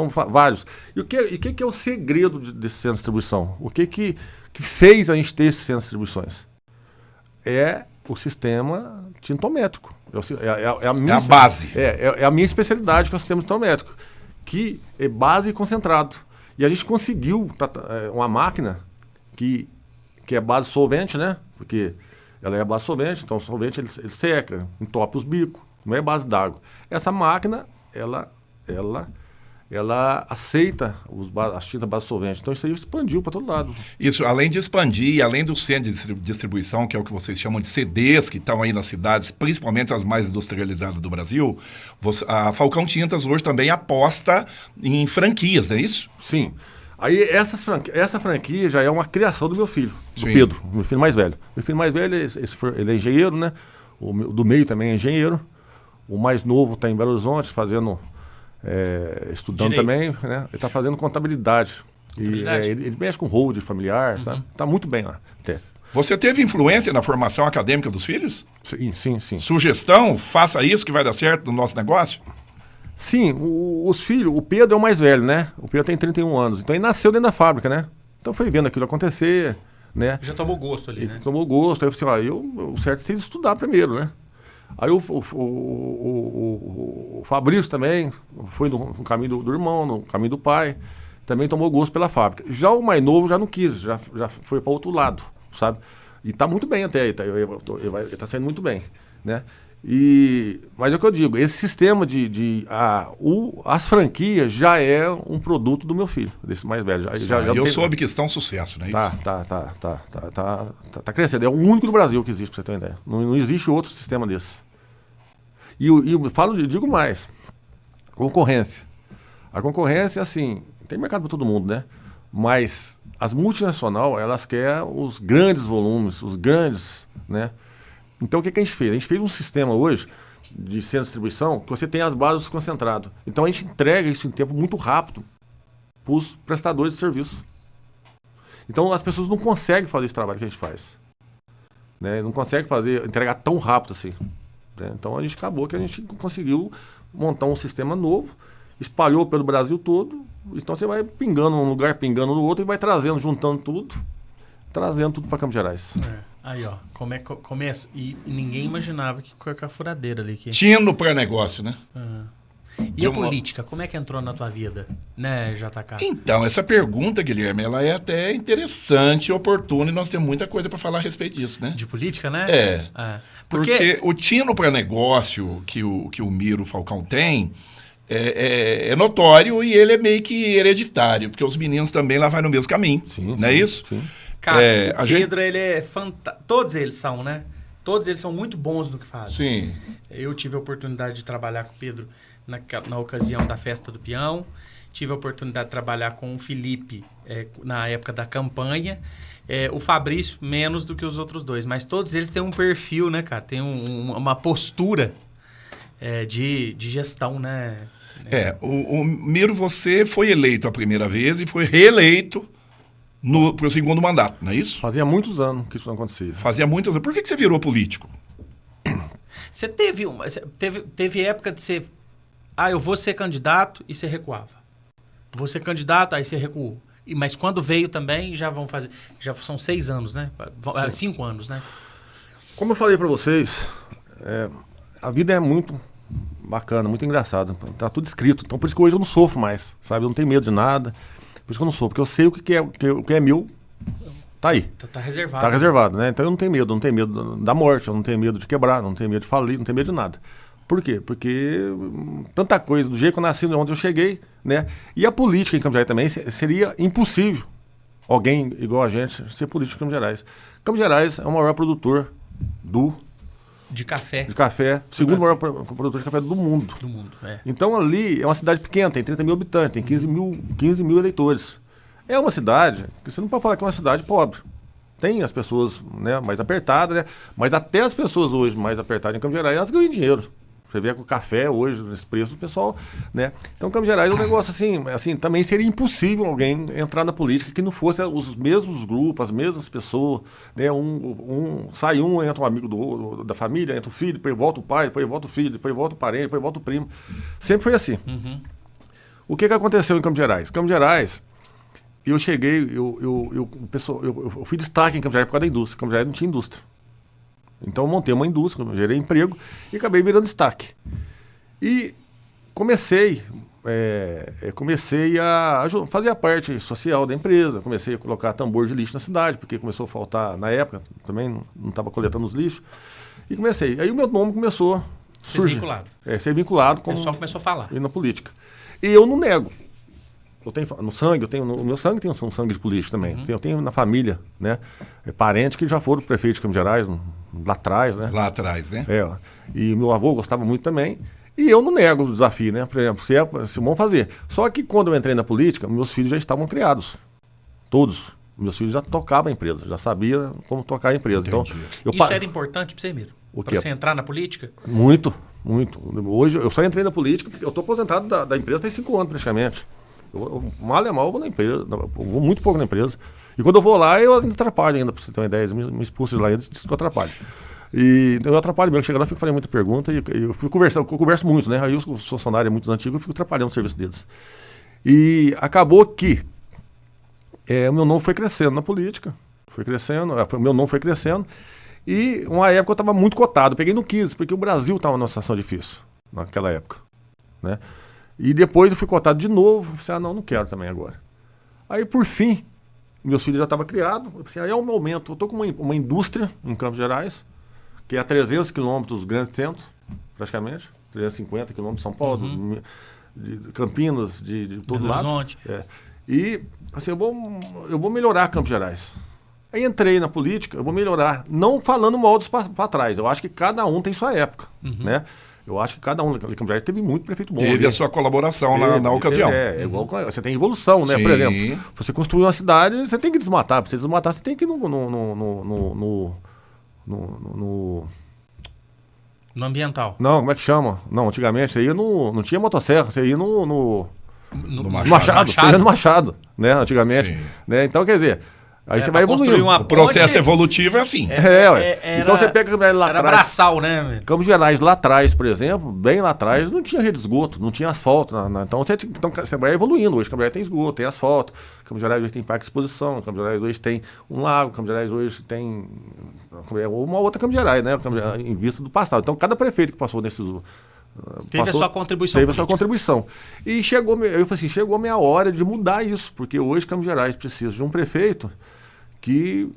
C: vários. E o que é o segredo desse centro de distribuição? O que fez a gente ter esse centro de distribuições? É o sistema tintométrico. É a
B: base.
C: É a minha especialidade, que é o sistema tintométrico, que é base e concentrado. E a gente conseguiu uma máquina que é base solvente, né? Porque ela é base solvente, então o solvente ele seca, entope os bicos, não é base d'água. Essa máquina, ela aceita as tintas base solvente. Então isso aí expandiu para todo lado.
B: Isso, além de expandir, além do centro de distribuição, que é o que vocês chamam de CDs, que estão aí nas cidades, principalmente as mais industrializadas do Brasil, a Falcão Tintas hoje também aposta em franquias, não é isso?
C: Sim. Aí essa franquia já é uma criação do meu filho, do
B: Sim.
C: Pedro, meu filho mais velho. Meu filho mais velho, ele é engenheiro, né? Do meio também é engenheiro. O mais novo está em Belo Horizonte, estudando
A: Direito.
C: também, né? Ele está fazendo contabilidade. Ele mexe com hold familiar, sabe? Está muito bem lá. Até.
B: Você teve influência na formação acadêmica dos filhos?
C: Sim.
B: Sugestão, faça isso que vai dar certo no nosso negócio?
C: Sim, os filhos, o Pedro é o mais velho, né? O Pedro tem 31 anos, então ele nasceu dentro da fábrica, né? Então foi vendo aquilo acontecer, né?
A: Já tomou gosto ali, né?
C: Ele tomou gosto, aí eu falei assim, o certo é você estudar primeiro, né? Aí o Fabrício também foi no caminho do irmão, no caminho do pai, também tomou gosto pela fábrica. Já o mais novo já não quis, já foi para outro lado, sabe? E está muito bem até, ele tá saindo muito bem, né? Mas é o que eu digo, esse sistema as franquias já é um produto do meu filho, desse mais velho.
B: Eu soube que estão um sucesso, não é isso?
C: Tá crescendo. É o único do Brasil que existe, pra você ter uma ideia. Não existe outro sistema desse. Digo mais, concorrência. A concorrência, assim, tem mercado para todo mundo, né? Mas as multinacionais, elas querem os grandes volumes, os grandes, né? Então, o que a gente fez? A gente fez um sistema hoje de centro de distribuição que você tem as bases concentradas. Então, a gente entrega isso em tempo muito rápido para os prestadores de serviço. Então, as pessoas não conseguem fazer esse trabalho que a gente faz. Né? Não conseguem entregar tão rápido assim. Né? Então, a gente acabou que a gente conseguiu montar um sistema novo, espalhou pelo Brasil todo. Então, você vai pingando num lugar, pingando no outro e vai juntando tudo para Campos Gerais.
A: Aí, ó, começa. E ninguém imaginava que com a furadeira ali.
B: Tino para negócio, né?
A: E a política, como é que entrou na tua vida, né, JK?
B: Então, essa pergunta, Guilherme, ela é até interessante, oportuna, e nós temos muita coisa para falar a respeito disso, né?
A: De política, né?
B: Porque o tino para negócio que o Miro Falcão tem é notório e ele é meio que hereditário, porque os meninos também lá vão no mesmo caminho, não é isso?
A: Sim. Cara, o Pedro, ele é fantástico. Todos eles são, né? Todos eles são muito bons no que fazem.
B: Sim.
A: Eu tive a oportunidade de trabalhar com o Pedro na ocasião da Festa do Peão. Tive a oportunidade de trabalhar com o Felipe na época da campanha. O Fabrício, menos do que os outros dois. Mas todos eles têm um perfil, né, cara? Tem uma postura de gestão, né?
B: O Miro, você foi eleito a primeira vez e foi reeleito para o segundo mandato, não é isso?
C: Fazia muitos anos que isso não acontecia.
B: Fazia muitos anos. Por que você virou político?
A: Você teve época de ser... eu vou ser candidato e você recuava. Vou ser candidato, aí você recuou. Mas quando veio também, já são 6 anos, né? 5 anos, né?
C: Como eu falei para vocês, a vida é muito bacana, muito engraçado. Tá tudo escrito. Então por isso que hoje eu não sofro mais, sabe? Eu não tenho medo de nada. Por isso que eu não sofro, porque eu sei o que é meu, tá aí.
A: Tá reservado.
C: Tá reservado, né? Então eu não tenho medo da morte, eu não tenho medo de quebrar, não tenho medo de falir, não tenho medo de nada. Por quê? Porque tanta coisa, do jeito que eu nasci, de onde eu cheguei, né? E a política em Campos Gerais também seria impossível alguém igual a gente ser político em Campos Gerais. Campos Gerais é o maior produtor
A: de café.
C: Segundo maior produtor de café do mundo.
A: Do mundo, é.
C: Então ali é uma cidade pequena, tem 30 mil habitantes, tem 15 mil eleitores. É uma cidade que você não pode falar que é uma cidade pobre. Tem as pessoas, né, mais apertadas, né? Mas até as pessoas hoje mais apertadas em Campos Gerais, elas ganham dinheiro. Você vê que o café hoje, nesse preço, o pessoal, né? Então, Campos Gerais é um negócio assim, também seria impossível alguém entrar na política que não fosse os mesmos grupos, as mesmas pessoas, né? Sai entra um amigo da família, entra o filho, depois volta o pai, depois volta o filho, depois volta o parente, depois volta o primo. Sempre foi assim.
A: Uhum.
C: O que aconteceu em Campos Gerais? Campos Gerais, eu cheguei, eu fui destaque em Campos Gerais por causa da indústria. Campos Gerais não tinha indústria. Então eu montei uma indústria, gerei emprego e acabei virando destaque. E comecei a fazer a parte social da empresa, comecei a colocar tambor de lixo na cidade, porque começou a faltar, na época, também não estava coletando os lixos. E comecei. Aí o meu nome começou a surgir. Ser vinculado.
A: O pessoal começou a falar.
C: E na política. E eu não nego. Eu tenho no sangue, no meu sangue tem um sangue de político também. Uhum. Eu tenho na família, né? Parentes que já foram prefeito de Campos Gerais, lá atrás, né?
B: Lá atrás, né?
C: E meu avô gostava muito também. E eu não nego o desafio, né? Por exemplo, se vão fazer. Só que quando eu entrei na política, meus filhos já estavam criados. Todos. Meus filhos já tocavam a empresa, já sabiam como tocar a empresa. Então,
A: isso era importante para você, Miro? Para você entrar na política?
C: Muito, muito. Hoje eu só entrei na política porque eu estou aposentado da empresa faz 5 anos praticamente. Mal é mal, eu vou na empresa, eu vou muito pouco na empresa. E quando eu vou lá, eu ainda atrapalho ainda, pra você ter uma ideia, me expulso de lá ainda, diz que eu atrapalho. E eu atrapalho mesmo, chego lá, fico fazendo muita pergunta e eu converso muito, né? Aí os funcionários muito antigos, eu fico atrapalhando o serviço deles. E acabou que o meu nome foi crescendo na política, meu nome foi crescendo, e uma época eu estava muito cotado, peguei no 15, porque o Brasil estava numa situação difícil naquela época, né? E depois eu fui cotado de novo. Eu falei, não quero também agora. Aí, por fim, meus filhos já estavam criados. Eu falei, aí é o momento. Eu estou com uma indústria em Campos Gerais, que é a 300 quilômetros dos grandes centros, praticamente. 350 quilômetros de São Paulo, de Campinas, de todo lado. E assim, eu vou melhorar Campos Gerais. Aí entrei na política, eu vou melhorar. Não falando mal dos para trás. Eu acho que cada um tem sua época, né? Eu acho que cada um, Campos Gerais teve muito prefeito bom.
B: Teve a sua colaboração na ocasião.
C: Igual você tem evolução, né? Sim. Por exemplo, você construir uma cidade, você tem que desmatar. Para você desmatar, você tem que ir no
A: ambiental.
C: Não, como é que chama? Não, antigamente você ia não tinha motosserra, você ia no Machado. Você ia no Machado, né? Antigamente. Né? Então, quer dizer, aí você vai evoluindo.
B: O processo evolutivo é assim.
C: Então você pega lá atrás.
A: Era braçal, né?
C: Campos Gerais lá atrás, por exemplo, bem lá atrás, não tinha rede de esgoto, não tinha asfalto. Então você vai evoluindo. Hoje Campos Gerais tem esgoto, tem asfalto. Campos Gerais hoje tem parque de exposição. Campos Gerais hoje tem um lago. Campos Gerais hoje tem uma outra Campos Gerais, né? Em vista do passado. Então cada prefeito que passou nesses...
A: Teve a sua contribuição.
C: Teve a sua contribuição. E eu falei assim, chegou a minha hora de mudar isso, porque hoje Campos Gerais precisa de um prefeito que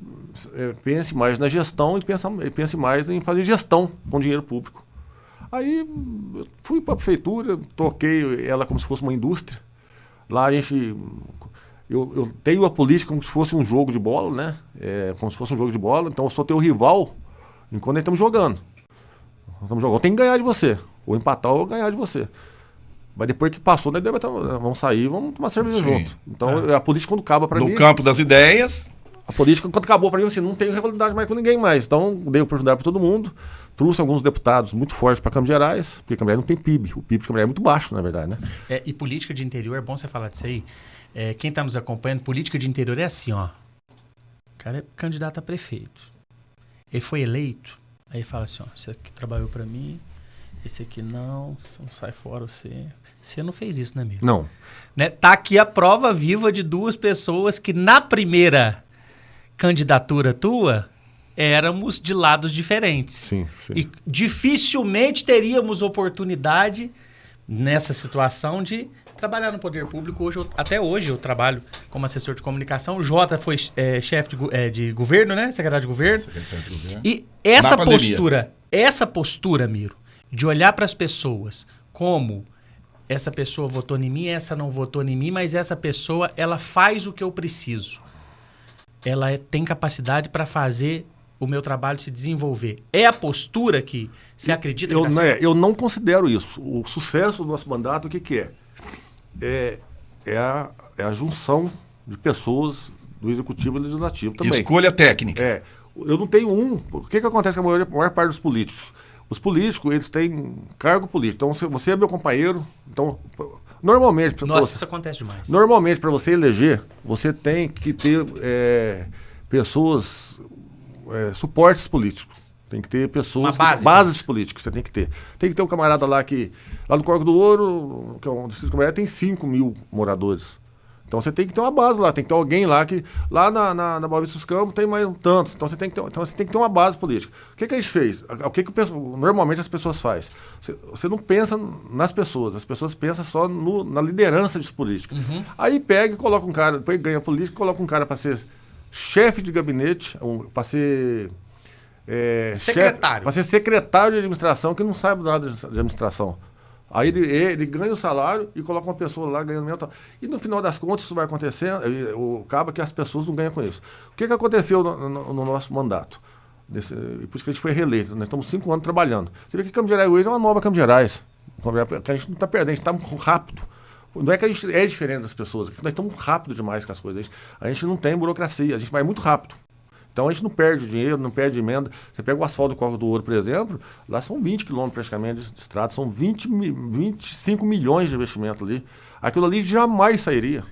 C: pense mais na gestão e pense mais em fazer gestão com dinheiro público. Aí eu fui para a prefeitura, toquei ela como se fosse uma indústria. Lá eu tenho a política como se fosse um jogo de bola, né? Como se fosse um jogo de bola, então eu sou teu rival enquanto nós estamos jogando. Eu tenho que ganhar de você, ou empatar ou ganhar de você. Mas depois que passou, nós vamos sair, vamos tomar cerveja junto. Então a política quando acaba para mim...
B: No campo das ideias...
C: A política, quando acabou para mim, assim, não tenho rivalidade mais com ninguém mais. Então, dei oportunidade para todo mundo. Trouxe alguns deputados muito fortes para Campos Gerais, porque Campos Gerais não tem PIB. O PIB de Campos Gerais é muito baixo, na verdade, né?
A: E política de interior, é bom você falar disso aí. Quem está nos acompanhando, política de interior é assim, ó. O cara é candidato a prefeito. Ele foi eleito, aí fala assim, ó, esse aqui trabalhou para mim, esse aqui não sai fora você. Você não fez isso, né, amigo?
C: Não.
A: Né? Tá aqui a prova viva de duas pessoas que na primeira candidatura tua, éramos de lados diferentes.
C: Sim.
A: E dificilmente teríamos oportunidade nessa situação de trabalhar no poder público. Até hoje eu trabalho como assessor de comunicação. O Jota foi chefe de governo, né? Secretário de governo. E essa postura, Miro, de olhar para as pessoas como essa pessoa votou em mim, essa não votou em mim, mas essa pessoa, ela faz o que eu preciso. Ela tem capacidade para fazer o meu trabalho se desenvolver. É a postura que você acredita que
C: eu não considero isso. O sucesso do nosso mandato, o que é? É a junção de pessoas do Executivo e do Legislativo também.
B: Escolha técnica.
C: Eu não tenho O que acontece com a maior parte dos políticos? Os políticos, eles têm cargo político. Então, se você é meu companheiro, então, normalmente...
A: Nossa, isso acontece demais.
C: Normalmente, para você eleger, você tem que ter pessoas, suportes políticos. Tem que ter pessoas, bases políticas, você tem que ter. Tem que ter um camarada lá no Córrego do Ouro, que é um distrito comercial, tem 5 mil moradores. Então você tem que ter uma base lá, tem que ter alguém lá que... Lá na Boa Vista dos Campos tem mais tantos. Então você tem que ter uma base política. O que a gente fez? Normalmente as pessoas fazem? Você não pensa nas pessoas, as pessoas pensam só na liderança de política. Aí pega e coloca um cara, depois ganha política, coloca um cara para ser chefe de gabinete, para ser...
A: secretário.
C: Para ser secretário de administração que não sabe nada de administração. Aí ele ganha o salário e coloca uma pessoa lá ganhando mesmo. E no final das contas isso vai acontecendo, acaba que as pessoas não ganham com isso. O que aconteceu no nosso mandato? Por isso que a gente foi reeleito. Nós estamos 5 anos trabalhando. Você vê que Campos Gerais hoje é uma nova Campos Gerais. Que a gente não está perdendo, a gente está rápido. Não é que a gente é diferente das pessoas, é que nós estamos rápido demais com as coisas. A gente não tem burocracia, a gente vai muito rápido. Então a gente não perde dinheiro, não perde emenda. Você pega o asfalto do Córrego do Ouro, por exemplo, lá são 20 quilômetros praticamente de estrada, são 25 milhões de investimento ali. Aquilo ali jamais sairia.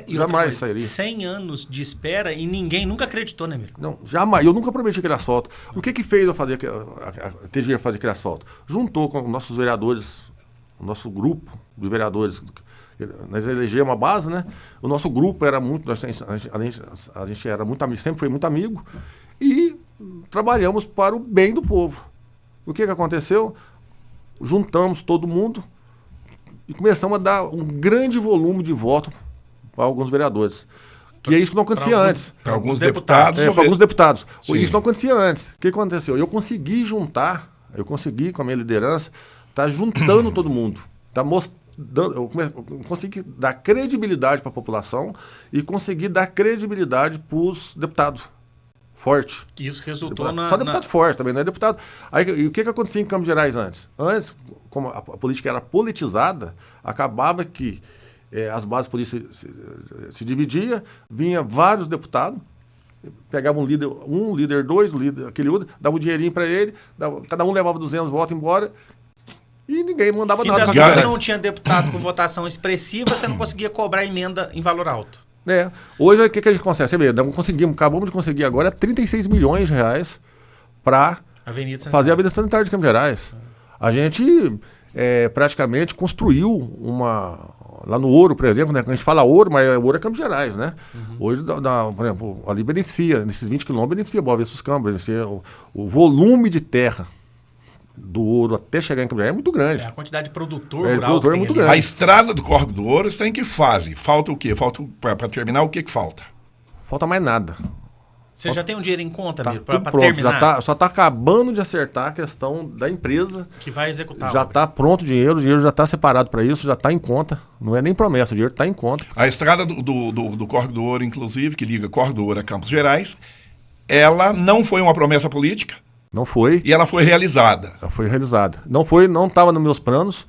C: Jamais sairia.
A: 100 anos de espera e ninguém nunca acreditou, né, Miro?
C: Não, jamais. Eu nunca prometi aquele asfalto. O que fez eu fazer a TGE fazer aquele asfalto? Juntou com nossos vereadores, o nosso grupo de vereadores. Nós elegemos uma base, né? O nosso grupo era muito... A gente era muito amigo, sempre foi muito amigo. E trabalhamos para o bem do povo. O que aconteceu? Juntamos todo mundo e começamos a dar um grande volume de voto para alguns vereadores. Que é isso que não acontecia antes.
B: Para alguns deputados.
C: Para alguns deputados.
B: Sim.
C: Isso não acontecia antes. O que aconteceu? Eu consegui, com a minha liderança, juntando todo mundo. Eu consegui dar credibilidade para a população e consegui dar credibilidade para os deputados fortes.
A: Isso resultou
C: Só deputado forte também, não é deputado. E o que acontecia em Campos Gerais antes? Antes, como a política era politizada, acabava que as bases políticas se dividiam, vinha vários deputados, pegava um líder, dois, aquele outro, dava um dinheirinho para ele, cada um levava 200 votos embora. E ninguém mandava nada.
A: Se não tinha deputado com votação expressiva, você não conseguia cobrar emenda em valor alto.
C: Hoje, o que a gente consegue? Você vê, acabamos de conseguir agora 36 milhões de reais para fazer a Avenida Sanitária de Campos Gerais. A gente praticamente construiu lá no Ouro, por exemplo, né? A gente fala Ouro, mas Ouro é Campos Gerais, né? Hoje, por exemplo, ali beneficia, nesses 20 quilômetros, beneficia Boa Vista dos Campos, beneficia o volume de terra do Ouro até chegar em Campos Gerais é muito grande.
A: A quantidade de produtor rural
C: é muito grande.
B: A estrada do Córrego do Ouro está em que fase? Falta o quê? Para terminar, o que falta?
C: Falta mais nada.
A: Você já tem um dinheiro em conta, Miro,
C: para terminar? Só está acabando de acertar a questão da empresa.
A: Que vai executar.
C: Já está pronto o dinheiro já está separado para isso, já está em conta. Não é nem promessa, o dinheiro está em conta.
B: A estrada do Córrego do Ouro, inclusive, que liga Córrego do Ouro a Campos Gerais, ela não foi uma promessa política.
C: Não foi.
B: E ela foi realizada.
C: Ela foi realizada. Não estava nos meus planos,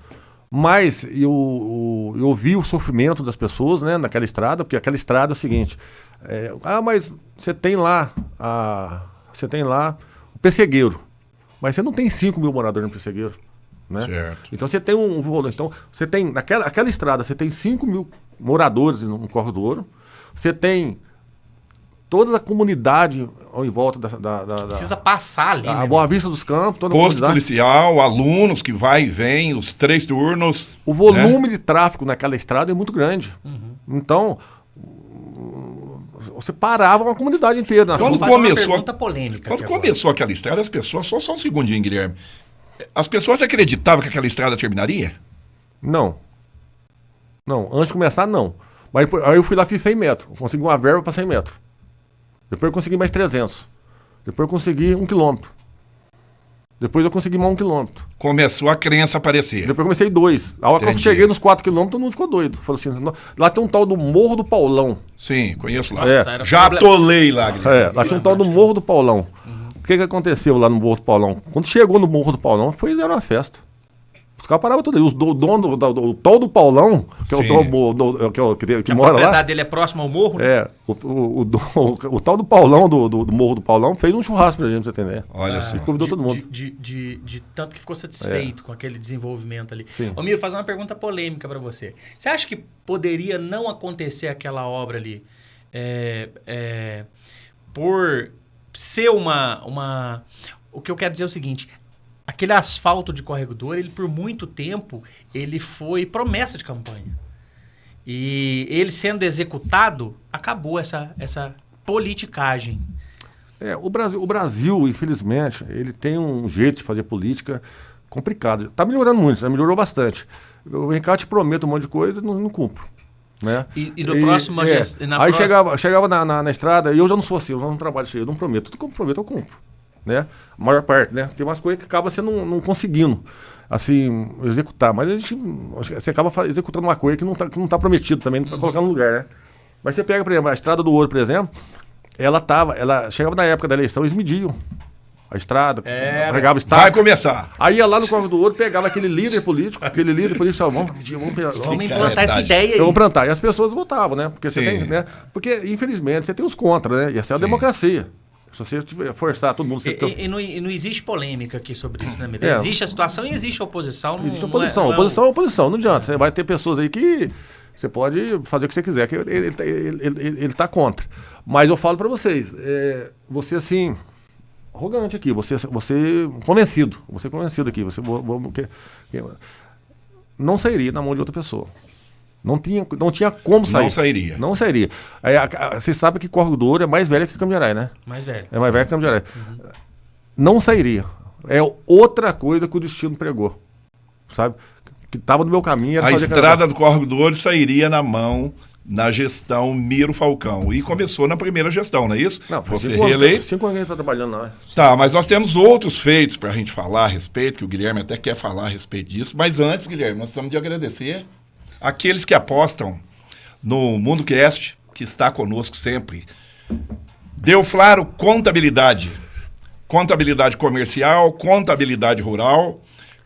C: mas eu vi o sofrimento das pessoas, né, naquela estrada, porque aquela estrada é o seguinte, mas você tem lá o Pessegueiro, mas você não tem 5 mil moradores no Pessegueiro, né?
B: Certo.
C: Então você tem um volume, então você tem, naquela estrada, você tem 5 mil moradores no Córrego do Ouro, você tem toda a comunidade em volta
A: precisa passar ali,
C: a Boa Vista dos Campos, toda a
B: posto
C: comunidade.
B: Policial, alunos que vai e vem, os 3 turnos.
C: O volume de tráfego naquela estrada é muito grande. Então, você parava uma comunidade inteira na
B: Quando
C: chuva.
A: Uma pergunta polêmica.
B: Quando
A: aqui agora.
B: começou aquela estrada, as pessoas, só um segundinho, Guilherme. As pessoas acreditavam que aquela estrada terminaria?
C: Não. Não, antes de começar, não. Mas aí eu fui lá e fiz 100 metros. Consegui uma verba para 100 metros. Depois eu consegui mais 300. Depois eu consegui 1 quilômetro. Depois eu consegui mais 1 quilômetro.
B: Começou a crença a aparecer.
C: Depois eu comecei 2. A hora que eu
B: Entendi.
C: cheguei nos 4 quilômetros, todo mundo ficou doido. Falou assim, lá tem um tal do Morro do Paulão.
B: Sim, conheço lá.
A: Nossa, era
B: Já
A: problema-
B: atolei lá, Guilherme.
C: Lá tinha um tal do Morro do Paulão. O que aconteceu lá no Morro do Paulão? Quando chegou no Morro do Paulão, era uma festa. Os caras paravam tudo aí. O dono do tal do Paulão, que é o
B: Sim.
C: tal que
A: A
C: mora lá.
A: propriedade dele é próxima ao morro, né?
C: O tal do Paulão, do Morro do Paulão, fez um churrasco pra gente, pra você entender.
B: Olha só.
C: E convidou todo mundo.
A: De tanto que ficou satisfeito com aquele desenvolvimento ali.
C: Sim.
A: Ô, Miro, fazer uma pergunta polêmica para você. Você acha que poderia não acontecer aquela obra ali por ser uma... O que eu quero dizer é o seguinte... Aquele asfalto de corredor, ele por muito tempo, ele foi promessa de campanha. E ele sendo executado, acabou essa politicagem.
C: O Brasil, infelizmente, ele tem um jeito de fazer política complicado. Está melhorando muito, já melhorou bastante. Eu vem cá, te prometo um monte de coisa e não cumpro. Né?
A: E no próximo...
C: Aí chegava na estrada, e eu já não sou assim, eu já não trabalho cheio, eu não prometo. Tudo que eu prometo, eu cumpro. Né? A maior parte, né? Tem umas coisas que acaba você não conseguindo, assim, executar. Mas você acaba executando uma coisa que não tá prometido também, para colocar no lugar, né? Mas você pega, por exemplo, a Estrada do Ouro, por exemplo, ela chegava na época da eleição, eles mediam a estrada, pegava estádio.
B: Vai começar.
C: Aí ia lá no Corvo do Ouro, pegava aquele líder político, vamos
A: implantar essa ideia aí.
C: Vamos plantar. E as pessoas votavam, né? Porque você
B: Sim.
C: tem, né? Porque, infelizmente, você tem os contra, né? E essa é a
B: Sim.
C: democracia. Se você forçar todo mundo...
A: E não existe polêmica aqui sobre isso, né, Miro?
C: É.
A: Existe a situação e existe a oposição.
C: Existe oposição. Oposição é oposição. Não adianta. Você vai ter pessoas aí que você pode fazer o que você quiser, que ele tá contra. Mas eu falo para vocês, você assim, arrogante aqui, você convencido. Você convencido aqui. Não sairia na mão de outra pessoa. Não tinha como sair.
B: Não sairia.
C: Não sairia. Você sabe que Córrego do Ouro é mais velha que Cambiarai, né?
A: Mais velho.
C: É mais velha que Cambiarai. Não sairia. É outra coisa que o destino pregou. Sabe? Que estava no meu caminho. Era
B: A
C: fazer
B: estrada do Córrego do Ouro sairia na gestão Miro Falcão. E começou na primeira gestão, não é isso?
C: Não, foi
B: Você
C: 5 anos,
B: reeleito.
C: 5 anos que a gente está trabalhando lá.
B: Tá, mas nós temos outros feitos para a gente falar a respeito, que o Guilherme até quer falar a respeito disso. Mas antes, Guilherme, nós estamos de agradecer aqueles que apostam no MundoCast, que está conosco sempre. Delflaro Contabilidade. Contabilidade comercial, contabilidade rural,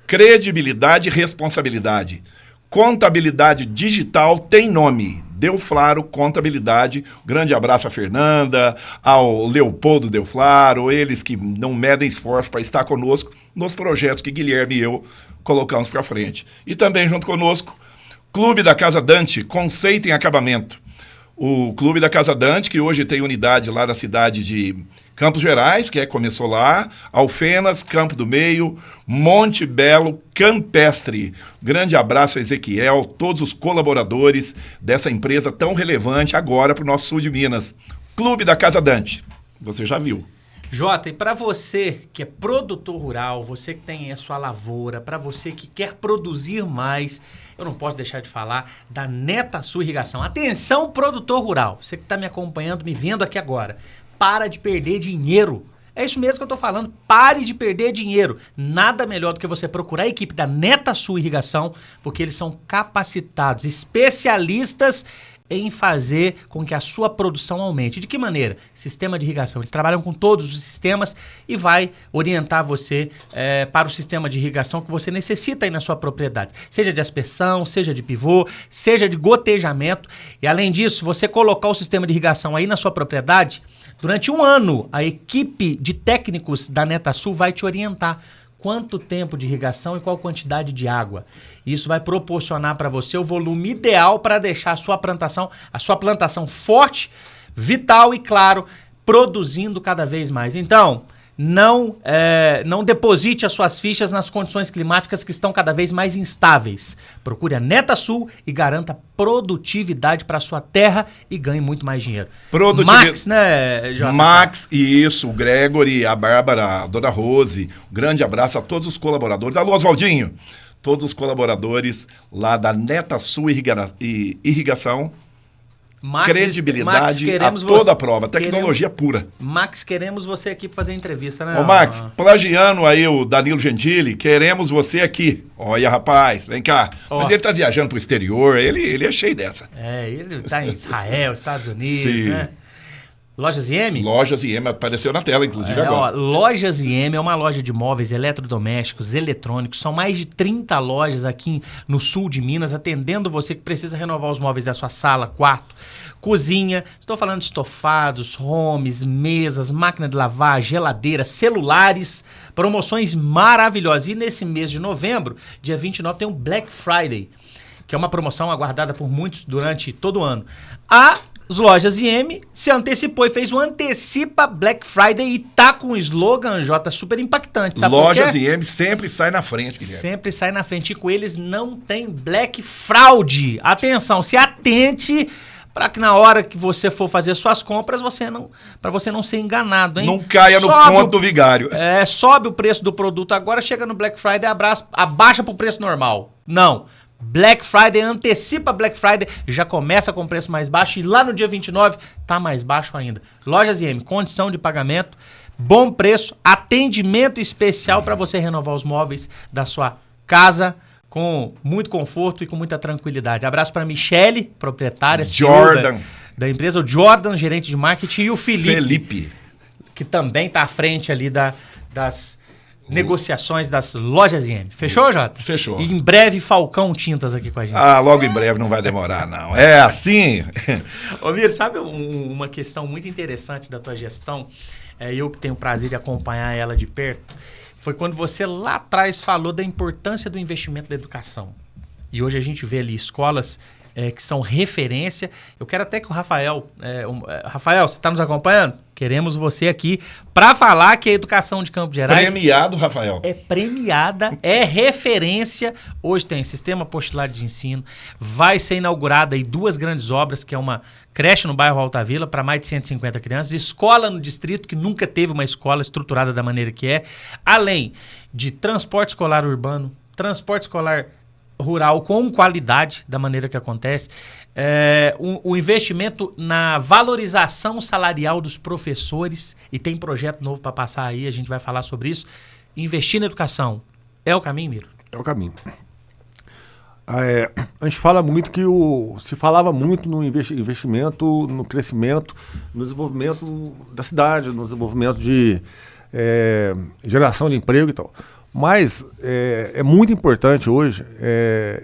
B: credibilidade e responsabilidade. Contabilidade digital tem nome. Delflaro Contabilidade. Grande abraço à Fernanda, ao Leopoldo Delflaro, eles que não medem esforço para estar conosco nos projetos que Guilherme e eu colocamos para frente. E também junto conosco, Clube da Casa Dante, conceito em acabamento. O Clube da Casa Dante, que hoje tem unidade lá na cidade de Campos Gerais, que começou lá, Alfenas, Campo do Meio, Monte Belo, Campestre. Grande abraço a Ezequiel, todos os colaboradores dessa empresa tão relevante agora para o nosso sul de Minas. Clube da Casa Dante, você já viu.
A: Jota, e para você que é produtor rural, você que tem a sua lavoura, para você que quer produzir mais, eu não posso deixar de falar da NetaSul Irrigação. Atenção, produtor rural, você que está me acompanhando, me vendo aqui agora, para de perder dinheiro. É isso mesmo que eu estou falando, pare de perder dinheiro. Nada melhor do que você procurar a equipe da NetaSul Irrigação, porque eles são capacitados, especialistas em fazer com que a sua produção aumente. De que maneira? Sistema de irrigação. Eles trabalham com todos os sistemas e vai orientar você para o sistema de irrigação que você necessita aí na sua propriedade. Seja de aspersão, seja de pivô, seja de gotejamento. E além disso, você colocar o sistema de irrigação aí na sua propriedade, durante um ano, a equipe de técnicos da NetaSul vai te orientar quanto tempo de irrigação e qual quantidade de água. Isso vai proporcionar para você o volume ideal para deixar a sua plantação forte, vital e, claro, produzindo cada vez mais. Então, Não deposite as suas fichas nas condições climáticas que estão cada vez mais instáveis. Procure a NetaSul e garanta produtividade para sua terra e ganhe muito mais dinheiro. Max, né, Jota?
B: Max, isso, o Gregory, a Bárbara, a Dona Rose. Um grande abraço a todos os colaboradores. Alô, Oswaldinho. Todos os colaboradores lá da NetaSul Irrigação.
A: Max,
B: credibilidade
A: Max,
B: a toda a prova, tecnologia pura.
A: Max, queremos você aqui para fazer entrevista, né?
B: Ô Max, plagiando aí o Danilo Gentili, queremos você aqui. Olha, rapaz, vem cá. Mas ele tá viajando pro exterior, ele é cheio dessa.
A: Ele tá em Israel, Estados Unidos,
B: Sim.
A: né? Lojas IM?
B: Lojas IM apareceu na tela, inclusive, agora.
A: Lojas IM é uma loja de móveis eletrodomésticos, eletrônicos. São mais de 30 lojas aqui no sul de Minas, atendendo você que precisa renovar os móveis da sua sala, quarto, cozinha. Estou falando de estofados, homes, mesas, máquina de lavar, geladeira, celulares. Promoções maravilhosas. E nesse mês de novembro, dia 29, tem um Black Friday, que é uma promoção aguardada por muitos durante todo o ano. As lojas IM se antecipou e fez o Antecipa Black Friday e tá com um slogan, Jota, super impactante. Sabe
B: Lojas IM sempre sai na frente, Guilherme.
A: Sempre sai na frente. E com eles não tem Black Fraud. Atenção, se atente para que na hora que você for fazer suas compras, para você não ser enganado, hein?
B: Não caia no conto do vigário.
A: Sobe o preço do produto agora, chega no Black Friday, abaixa pro preço normal. Não. Black Friday, antecipa Black Friday, já começa com preço mais baixo e lá no dia 29 tá mais baixo ainda. Lojas IM, condição de pagamento, bom preço, atendimento especial para você renovar os móveis da sua casa com muito conforto e com muita tranquilidade. Abraço para Michele, proprietária,
B: Jordan,
A: da empresa, o Jordan, gerente de marketing, e o Felipe, que também tá à frente ali das negociações das lojas IM. Fechou, Jota?
B: Fechou.
A: E em breve, Falcão Tintas aqui com a gente.
B: Logo em breve, não vai demorar, não. É assim.
A: Ô, Mir, sabe uma questão muito interessante da tua gestão? Eu que tenho o prazer de acompanhar ela de perto. Foi quando você lá atrás falou da importância do investimento da educação. E hoje a gente vê ali escolas que são referência. Eu quero até que o Rafael... Rafael, você está nos acompanhando? Queremos você aqui para falar que a educação de Campos Gerais...
B: Premiado, Rafael.
A: É premiada, é referência. Hoje tem sistema apostilar de ensino. Vai ser inaugurada aí 2 grandes obras, que é uma creche no bairro Alta Vila para mais de 150 crianças, escola no distrito, que nunca teve uma escola estruturada da maneira que é, além de transporte escolar urbano, transporte escolar rural com qualidade, da maneira que acontece, o investimento na valorização salarial dos professores, e tem projeto novo para passar aí, a gente vai falar sobre isso. Investir na educação é o caminho, Miro?
C: É o caminho. A gente fala muito se falava muito no investimento, no crescimento, no desenvolvimento da cidade, no desenvolvimento de geração de emprego e tal. Mas é muito importante hoje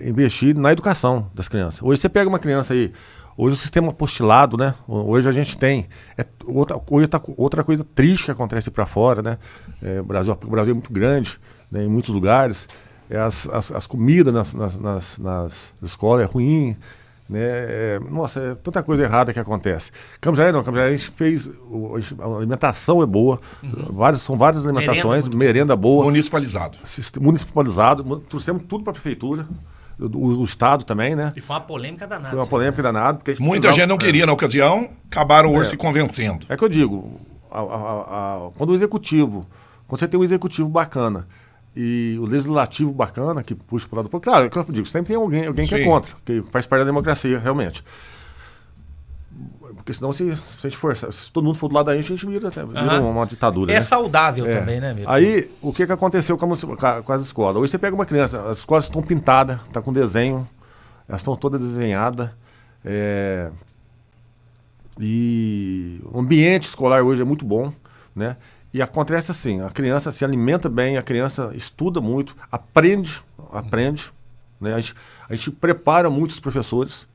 C: investir na educação das crianças. Hoje você pega uma criança aí, hoje o sistema apostilado, né? Hoje a gente tem outra coisa triste que acontece para fora, né? O Brasil é muito grande, né, em muitos lugares. As comidas nas escolas é ruim, né? Nossa, é tanta coisa errada que acontece. Campos Gerais a gente fez, a alimentação é boa, são várias alimentações, merenda boa.
B: Municipalizado.
C: Municipalizado, trouxemos tudo para a prefeitura, o Estado também, né?
A: E foi uma polêmica danada.
C: Foi uma polêmica danada. Porque
B: muita gente não queria na ocasião, acabaram hoje se convencendo.
C: É que eu digo, quando você tem um executivo bacana, e o legislativo bacana, que puxa para o lado... Claro, é que eu digo, sempre tem alguém que é contra, que faz parte da democracia, realmente. Porque senão, se a gente for... Se todo mundo for do lado da gente vira uma ditadura.
A: É saudável também, né, Miro?
C: Aí, o que aconteceu com as escolas? Hoje você pega uma criança, as escolas estão pintadas, estão com desenho, elas estão todas desenhadas. E o ambiente escolar hoje é muito bom, né? E acontece assim, a criança se alimenta bem, a criança estuda muito, aprende, né? A gente prepara muitos professores,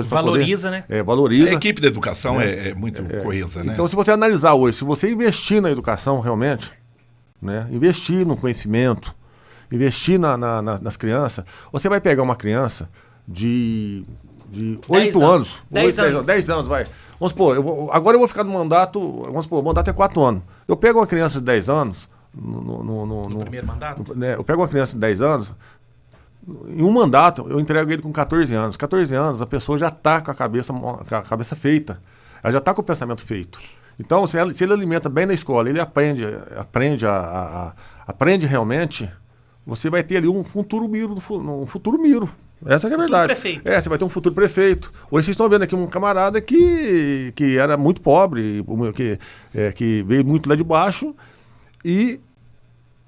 A: valoriza, né?
C: Valoriza.
B: A equipe da educação é muito coesa, né?
C: Então, se você analisar hoje, se você investir na educação realmente, né? Investir no conhecimento, investir nas crianças, você vai pegar uma criança de 8 anos, 10 anos, vai. Vamos supor, agora eu vou ficar no mandato, vamos supor, o mandato é 4 anos. Eu pego uma criança de 10 anos...
A: No primeiro mandato?
C: Eu pego uma criança de 10 anos, em um mandato eu entrego ele com 14 anos. 14 anos a pessoa já está com a cabeça feita. Ela já está com o pensamento feito. Então, se ele alimenta bem na escola, ele aprende realmente, você vai ter ali um futuro miro. Essa que é a verdade.
A: Prefeito.
C: Você vai ter um futuro prefeito. Hoje vocês estão vendo aqui um camarada que era muito pobre, que veio muito lá de baixo, e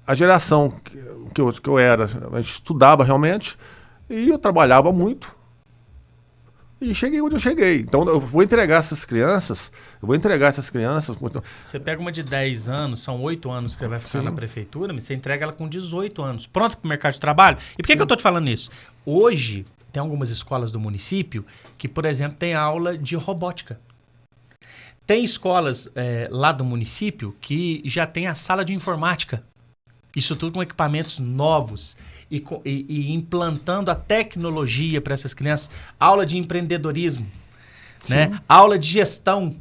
C: a geração que eu era, a gente estudava realmente, e eu trabalhava muito, e cheguei onde eu cheguei. Então eu vou entregar essas crianças.
A: Você pega uma de 10 anos, são 8 anos que você vai ficar na prefeitura, mas você entrega ela com 18 anos, pronta para o mercado de trabalho. E por que eu estou te falando isso? Hoje, tem algumas escolas do município que, por exemplo, tem aula de robótica. Tem escolas lá do município que já tem a sala de informática. Isso tudo com equipamentos novos e implantando a tecnologia para essas crianças. Aula de empreendedorismo, né? Aula de gestão.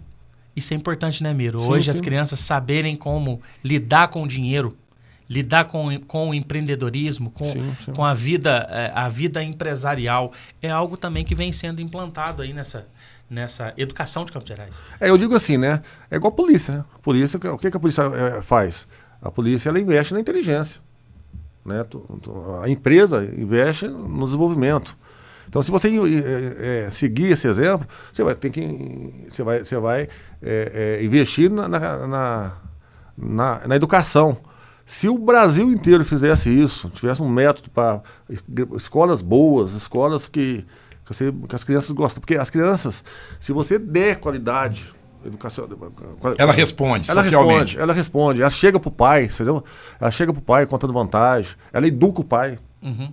A: Isso é importante, né, Miro? Hoje as crianças saberem como lidar com o dinheiro, lidar com o empreendedorismo, com a vida empresarial. É algo também que vem sendo implantado aí nessa educação de Campos Gerais.
C: Eu digo assim, né? É igual a polícia, né? O que a polícia faz? A polícia, ela investe na inteligência, né? A empresa investe no desenvolvimento. Então, se você seguir esse exemplo, você vai investir na educação. Se o Brasil inteiro fizesse isso, tivesse um método para escolas boas, escolas que as crianças gostam, porque as crianças, se você der qualidade, educação,
B: ela responde socialmente.
C: Ela responde, ela chega pro pai, entendeu? Ela chega pro pai contando vantagem, ela educa o pai.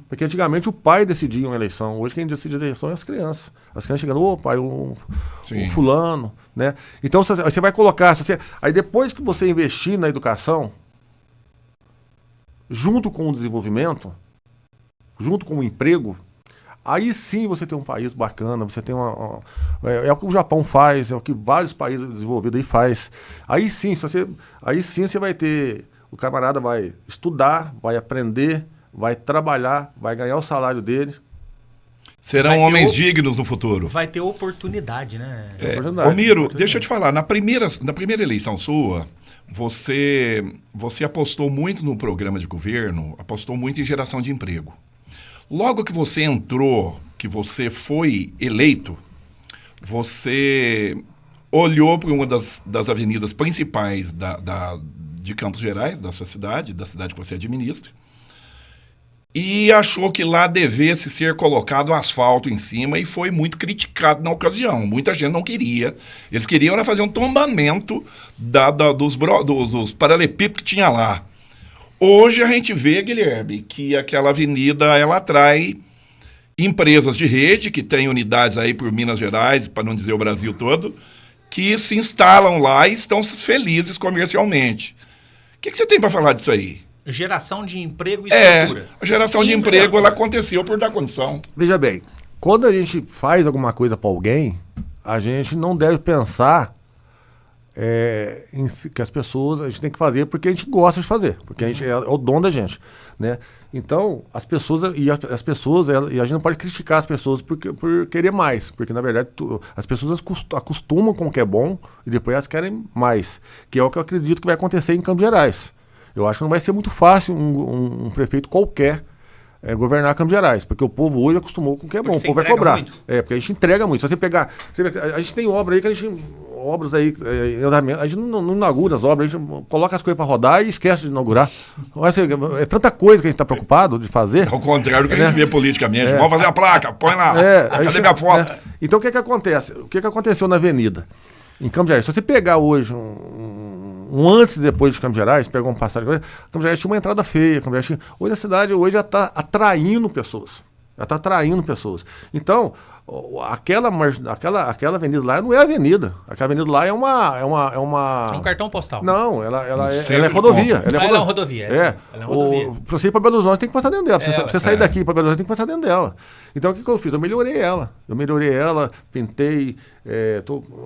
C: Porque antigamente o pai decidia uma eleição, hoje quem decide a eleição é as crianças. As crianças chegando, ô pai, o fulano, né? Então você vai colocar, aí depois que você investir na educação, junto com o desenvolvimento, junto com o emprego, aí sim você tem um país bacana, você tem é o que o Japão faz, é o que vários países desenvolvidos aí faz. Aí sim você vai ter, o camarada vai estudar, vai aprender, vai trabalhar, vai ganhar o salário dele.
B: Serão homens dignos no futuro.
A: Vai ter oportunidade, né?
B: Ô Miro, deixa eu te falar, na primeira eleição sua, você apostou muito no programa de governo, apostou muito em geração de emprego. Logo que você entrou, que você foi eleito, você olhou para uma das avenidas principais de Campos Gerais, da sua cidade, da cidade que você administra, e achou que lá devesse ser colocado asfalto em cima e foi muito criticado na ocasião. Muita gente não queria. Eles queriam era fazer um tombamento dos paralelepípedos que tinha lá. Hoje a gente vê, Guilherme, que aquela avenida ela atrai empresas de rede, que tem unidades aí por Minas Gerais, para não dizer o Brasil todo, que se instalam lá e estão felizes comercialmente. O que você tem para falar disso aí?
A: Geração de emprego e estrutura.
B: A geração de emprego ela aconteceu por dar condição.
C: Veja bem, quando a gente faz alguma coisa para alguém, a gente não deve pensar que as pessoas, a gente tem que fazer porque a gente gosta de fazer, porque a gente é o dom da gente, né? Então, as pessoas, e a gente não pode criticar as pessoas por querer mais, porque na verdade as pessoas acostumam com o que é bom e depois elas querem mais, que é o que eu acredito que vai acontecer em Campos Gerais. Eu acho que não vai ser muito fácil um prefeito qualquer governar Campos Gerais, porque o povo hoje acostumou com o que é bom, o povo vai cobrar. Muito. Porque a gente entrega muito. Se você pegar, a gente tem obra aí obras aí, a gente não inaugura as obras, a gente coloca as coisas para rodar e esquece de inaugurar. É tanta coisa que a gente está preocupado de fazer.
B: Ao contrário do que a gente vê politicamente. Vamos fazer a placa, põe lá, cadê minha foto?
C: Então o que acontece? O que aconteceu na avenida? Em Campos Gerais, se você pegar hoje um antes e depois de Campos Gerais, pegar um passagem, Campos Gerais tinha uma entrada feia, hoje a cidade já está atraindo pessoas. Ela está atraindo pessoas. Então, aquela avenida lá não é avenida. Aquela avenida lá é uma...
A: É um cartão postal.
C: Não, ela é
B: centro de
C: rodovia.
A: Ela é uma rodovia.
C: É.
A: Ela é uma rodovia.
C: Pra você ir para Belo Horizonte tem que passar dentro dela. Pra você sair daqui para Belo Horizonte tem que passar dentro dela. Então, o que eu fiz? Eu melhorei ela, pintei...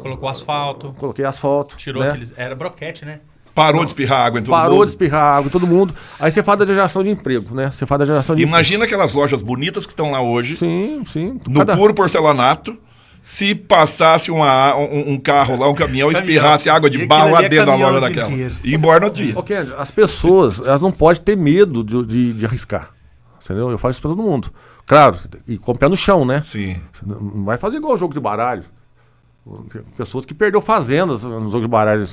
A: Colocou asfalto.
C: Coloquei asfalto.
A: Tirou
C: né?
A: aqueles... Era broquete, né?
B: Parou de espirrar água em todo
C: Parou
B: mundo.
C: de espirrar água em todo mundo. Aí você faz da geração de emprego, né? Você faz da geração de
B: Imagina aquelas lojas bonitas que estão lá hoje,
C: emprego. Sim.
B: no puro porcelanato, se passasse um carro lá, um caminhão, espirrasse água de
A: E
B: barro
A: aquilo
B: lá
A: ali é
B: dentro da
A: caminhão
B: loja
A: o dia
B: daquela.
A: inteiro.
B: E embora no dia.
C: Ô, Kendi, as pessoas, elas não podem ter medo de arriscar. Entendeu? Eu faço isso pra todo mundo. Claro, e com o pé no chão, né?
B: Sim.
C: Não vai fazer igual o jogo de baralho. Tem pessoas que perdeu fazendas no jogo de baralho.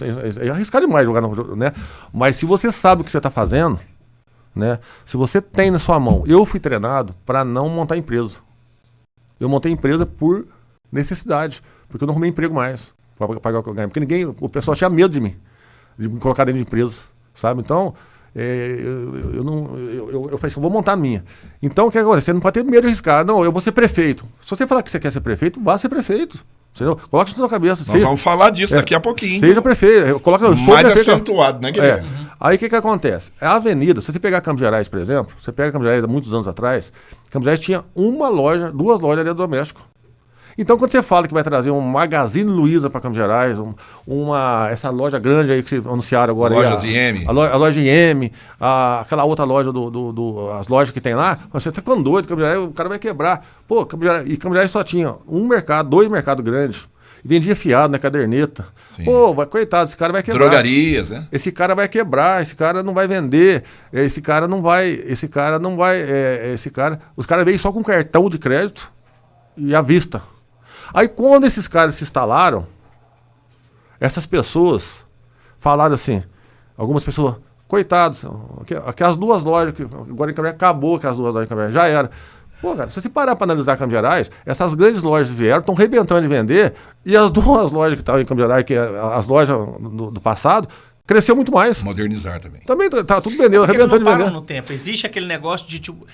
C: É arriscar demais jogar no jogo, né? Mas se você sabe o que você está fazendo, né? Se você tem na sua mão... Eu fui treinado para não montar empresa. Eu montei empresa por necessidade. Porque eu não arrumei emprego mais para pagar o que eu ganho. Porque o pessoal tinha medo de mim. De me colocar dentro de empresa. Sabe? Então... eu falei assim, eu vou montar a minha. Então o que acontece? Você não pode ter medo de arriscar. Não, eu vou ser prefeito. Se você falar que você quer ser prefeito, vá ser prefeito. Entendeu? Coloca isso na sua cabeça.
B: Nós vamos falar disso daqui a pouquinho.
C: Seja prefeito. Coloca, eu sou
B: Mais
C: prefeito.
B: acentuado, né, Guilherme?
C: Aí o que acontece? A avenida, se você pegar Campos Gerais, por exemplo, você pega Campos Gerais há muitos anos atrás, Campos Gerais tinha uma loja, 2 lojas de eletrodoméstico. Então, quando você fala que vai trazer um Magazine Luiza para Campos Gerais, essa loja grande aí que vocês anunciaram agora...
B: Lojas IM.
C: A loja IM, aquela outra loja, as lojas que tem lá, você tá ficando doido, Campos Gerais, o cara vai quebrar. Pô, Campos Gerais só tinha 2 mercados grandes. Vendia fiado, né, caderneta.
B: Sim.
C: Pô, coitado, esse cara vai quebrar.
B: Drogarias, né?
C: Esse cara vai quebrar, esse cara não vai vender, esse cara... Os caras veem só com cartão de crédito e à vista. Aí quando esses caras se instalaram, essas pessoas falaram assim, algumas pessoas, coitados, aquelas 2 lojas, agora em Campos Gerais acabou aquelas 2 lojas em Campos Gerais, já era. Pô, cara, se você parar para analisar Campos Gerais, essas grandes lojas vieram, estão arrebentando de vender, e as 2 lojas que estavam em Campos Gerais, que as lojas do passado, cresceu muito mais.
B: Modernizar também.
C: Também tá tudo vendendo,
A: Porque
C: arrebentando de
A: não param
C: vender.
A: no tempo. Existe aquele negócio de, tipo...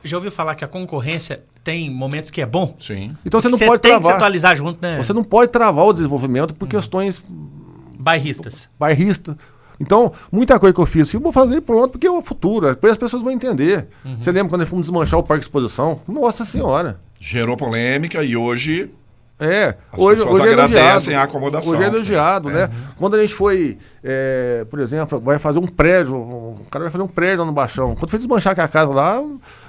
A: Já ouviu falar que a concorrência tem momentos que é bom?
B: Sim.
C: Então você não
A: Você
C: pode
A: tem que se
C: travar.
A: atualizar junto, né?
C: Você não pode travar o desenvolvimento por questões
A: Bairristas.
C: bairristas. Então, muita coisa que eu fiz, eu vou fazer e pronto, porque é o futuro. Depois as pessoas vão entender. Você lembra quando nós fomos desmanchar o Parque Exposição? Nossa Senhora.
B: Gerou polêmica e hoje as
C: hoje
B: pessoas
C: é
B: agradecem
C: elogiado.
B: a acomodação.
C: Hoje é elogiado, né? Quando a gente foi, por exemplo, vai fazer um prédio, o cara vai fazer um prédio lá no Baixão. Quando foi desmanchar aquela casa lá,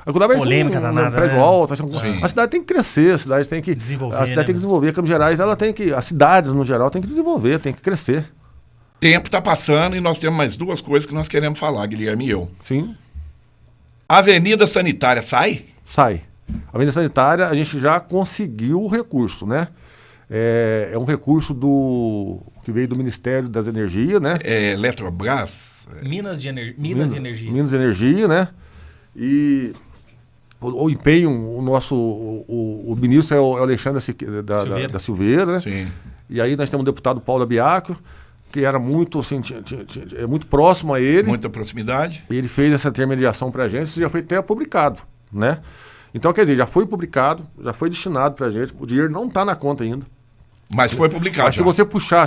C: agora vai
A: Polêmica
C: ser um
A: danada,
C: prédio
A: né?
C: alto. Vai ser
B: Sim.
C: a cidade tem que crescer, a cidade tem que
A: Desenvolver,
C: A cidade
A: né,
C: tem que desenvolver. Campos Gerais, ela tem que, as cidades no geral tem que desenvolver, tem que crescer.
B: Tempo está passando e nós temos mais 2 coisas que nós queremos falar, Guilherme e eu.
C: Sim,
B: Avenida Sanitária sai?
C: sai. A Avenida Sanitária, a gente já conseguiu o recurso, né? É um recurso que veio do Ministério das Energias, né?
B: Eletrobras?
A: Minas de Energia.
C: Minas Energia, né? E o empenho, o ministro é o Alexandre da Silveira, né?
B: Sim.
C: E aí nós temos o deputado Paulo Abiaco, que era muito, assim, é muito próximo a ele.
B: Muita proximidade.
C: E ele fez essa intermediação para a gente, isso já foi até publicado, né? Então, quer dizer, já foi publicado, já foi destinado para a gente, o dinheiro não está na conta ainda.
B: Mas foi publicado.
C: Mas se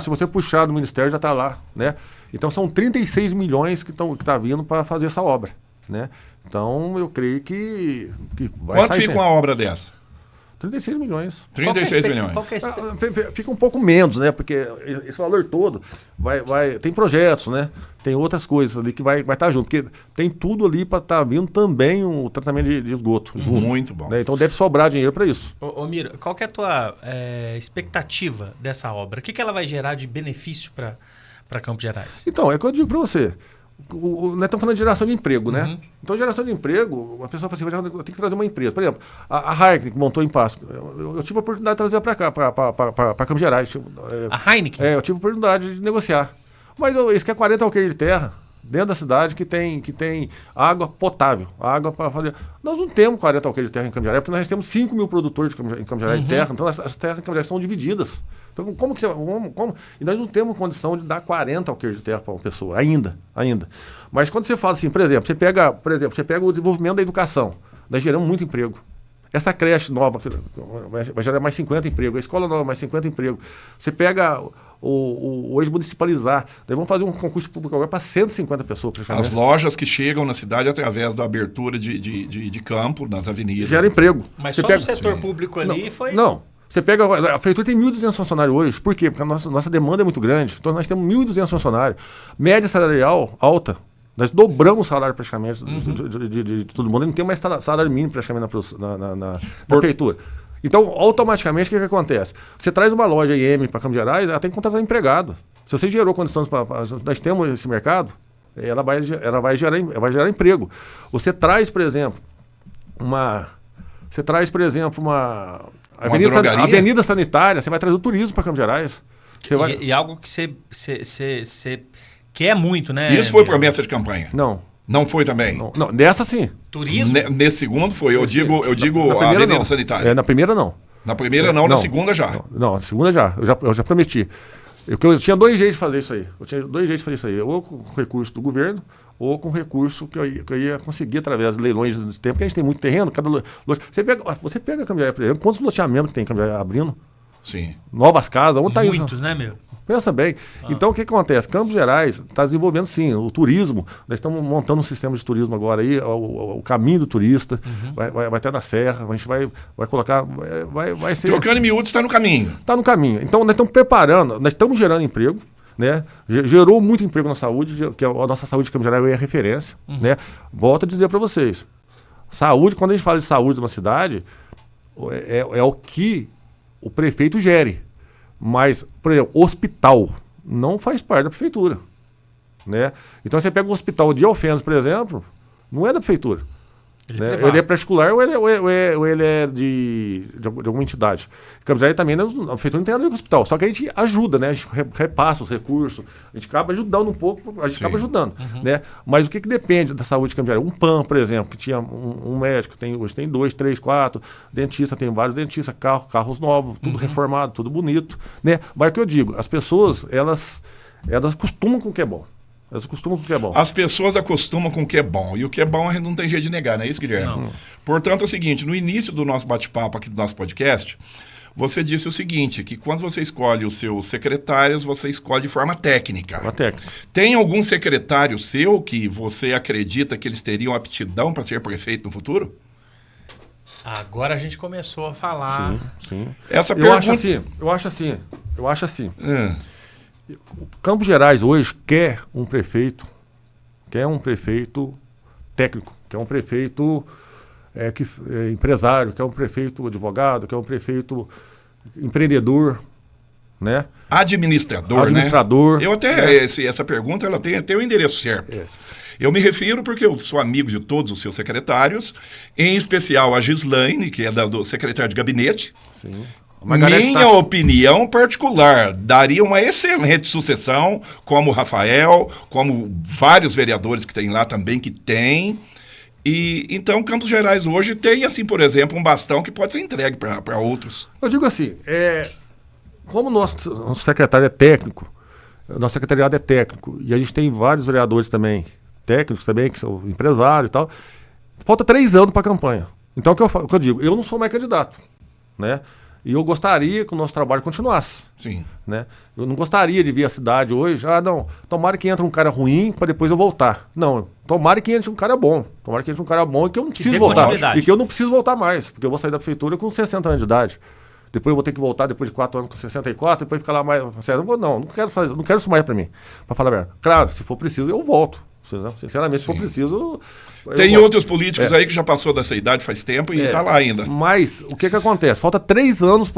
C: você puxar do Ministério, já está lá, né? Então são 36 milhões que tá vindo para fazer essa obra, né? Então eu creio que vai
B: Quanto
C: sair
B: fica
C: sempre.
B: uma obra dessa?
C: 36 milhões.
B: 36 milhões.
A: Qual que é
C: Fica um pouco menos, né? Porque esse valor todo tem projetos, né? Tem outras coisas ali que vai estar junto. Porque tem tudo ali para estar vindo também o tratamento de esgoto junto.
B: Muito bom.
C: Né? Então deve sobrar dinheiro para isso.
A: Ô Miro, qual que é a tua expectativa dessa obra? O que ela vai gerar de benefício para Campos Gerais?
C: Então, é o que eu digo para você. Nós estamos falando de geração de emprego, né? Então, geração de emprego, a pessoa fala assim, eu tenho que trazer uma empresa. Por exemplo, a Heineken, que montou em Passo, eu tive a oportunidade de trazer para cá, para Campos Gerais.
A: A Heineken?
C: Eu tive a oportunidade de negociar. Mas eles querem 40 alqueires de terra dentro da cidade que tem água potável, água para fazer... Nós não temos 40 alqueires de terra em Campos Gerais, porque nós temos 5 mil produtores em Campos Gerais de terra, então as terras em Campos Gerais são divididas. Então, como que você... E nós não temos condição de dar 40 alqueires de terra para uma pessoa, ainda. Mas quando você fala assim, por exemplo, você pega o desenvolvimento da educação, nós geramos muito emprego. Essa creche nova vai gerar mais 50 empregos, a escola nova mais 50 empregos. Você pega hoje municipalizar, daí vamos fazer um concurso público agora para 150 pessoas.
B: As lojas que chegam na cidade através da abertura de campo nas avenidas.
C: Gera emprego.
A: Mas
C: você
A: só
C: pega...
A: no setor público ali foi...
C: Não. Você pega, a prefeitura tem 1.200 funcionários hoje. Por quê? Porque a nossa demanda é muito grande. Então nós temos 1.200 funcionários. Média salarial alta. Nós dobramos o salário praticamente de todo mundo. Não tem mais salário mínimo praticamente na prefeitura. Então, automaticamente, o que acontece? Você traz uma loja IM para Campos Gerais, ela tem que contratar empregado. Se você gerou condições para... Nós temos esse mercado, ela vai gerar emprego. Você traz, por exemplo, uma avenida sanitária, você vai trazer o turismo para Campos Gerais.
A: E algo que você quer muito, né?
B: Isso foi promessa de campanha? Não foi também?
C: Não, nessa sim.
A: Turismo?
B: Nesse segundo foi. Eu digo a avenida sanitária.
C: Na primeira não.
B: Na primeira não, na segunda já.
C: Não, na segunda já. Eu já prometi. Eu tinha 2 jeitos de fazer isso aí. Ou com recurso do governo, ou com recurso que eu ia conseguir através de leilões de tempo, porque a gente tem muito terreno. Você pega Campos Gerais, por exemplo, quantos loteamentos que tem em Campos Gerais abrindo?
B: Sim.
C: Novas casas, onde está isso?
A: Muitos, né, meu?
C: Pensa bem. Então, o que acontece? Campos Gerais está desenvolvendo, sim, o turismo. Nós estamos montando um sistema de turismo agora aí, o caminho do turista. Vai ter na Serra, a gente vai colocar... Vai ser...
B: Trocando em miúdos está no caminho.
C: Está no caminho. Então, nós estamos preparando, nós estamos gerando emprego, né? Gerou muito emprego na saúde, que a nossa saúde de Campos Gerais é referência. Né? Volto a dizer para vocês. Saúde, quando a gente fala de saúde de uma cidade, é o que o prefeito gere. Mas, por exemplo, hospital não faz parte da prefeitura. Né? Então você pega um hospital de Alfenas, por exemplo, não é da prefeitura. Ele é particular ou ele é de alguma entidade. Campos Gerais também, a prefeitura não tem nada a ver com o hospital. Só que a gente ajuda, né? A gente repassa os recursos, a gente acaba ajudando um pouco, a gente acaba ajudando. Né? Mas o que depende da saúde de Campos Gerais? Um PAN, por exemplo, que tinha um médico, hoje tem 2, 3, 4, dentista, tem vários dentistas, carros novos, tudo reformado, tudo bonito. Né? Mas o que eu digo, as pessoas, elas acostumam com o que é bom.
B: As pessoas acostumam com o que é bom. E o que é bom a gente não tem jeito de negar, não é isso, Guilherme?
A: Não.
B: Portanto, é o seguinte, no início do nosso bate-papo aqui do nosso podcast, você disse o seguinte, que quando você escolhe os seus secretários, você escolhe de forma técnica. Tem algum secretário seu que você acredita que eles teriam aptidão para ser prefeito no futuro?
A: Agora a gente começou a falar.
C: Sim.
B: Essa pergunta...
C: Eu acho assim. Campos Gerais hoje quer um prefeito técnico, quer um prefeito empresário, quer um prefeito advogado, quer um prefeito empreendedor, né?
B: Administrador. Eu até, essa pergunta ela tem até o endereço certo. Eu me refiro porque eu sou amigo de todos os seus secretários, em especial a Gislaine, que é do secretário de gabinete.
C: Sim.
B: Minha opinião particular, daria uma excelente sucessão, como o Rafael, como vários vereadores que tem lá também, que tem. E então Campos Gerais hoje tem, assim, por exemplo, um bastão que pode ser entregue para outros.
C: Eu digo assim, como nosso secretário é técnico, nosso secretariado é técnico, e a gente tem vários vereadores também, técnicos também, que são empresários e tal, falta 3 anos para a campanha. Então o que eu digo, eu não sou mais candidato, né? E eu gostaria que o nosso trabalho continuasse.
B: Sim.
C: Né? Eu não gostaria de ver a cidade hoje, tomara que entre um cara ruim para depois eu voltar. Não, tomara que entre um cara bom. Tomara que entre um cara bom e que eu não preciso voltar. E que eu não preciso voltar mais, porque eu vou sair da prefeitura com 60 anos de idade. Depois eu vou ter que voltar depois de 4 anos com 64, depois ficar lá mais... Não quero fazer, não quero isso mais para mim. Para falar a verdade. Claro, se for preciso, eu volto. Sinceramente, se for preciso...
B: Tem outros políticos aí que já passou dessa idade faz tempo e está lá ainda.
C: Mas o que acontece? Falta 3 anos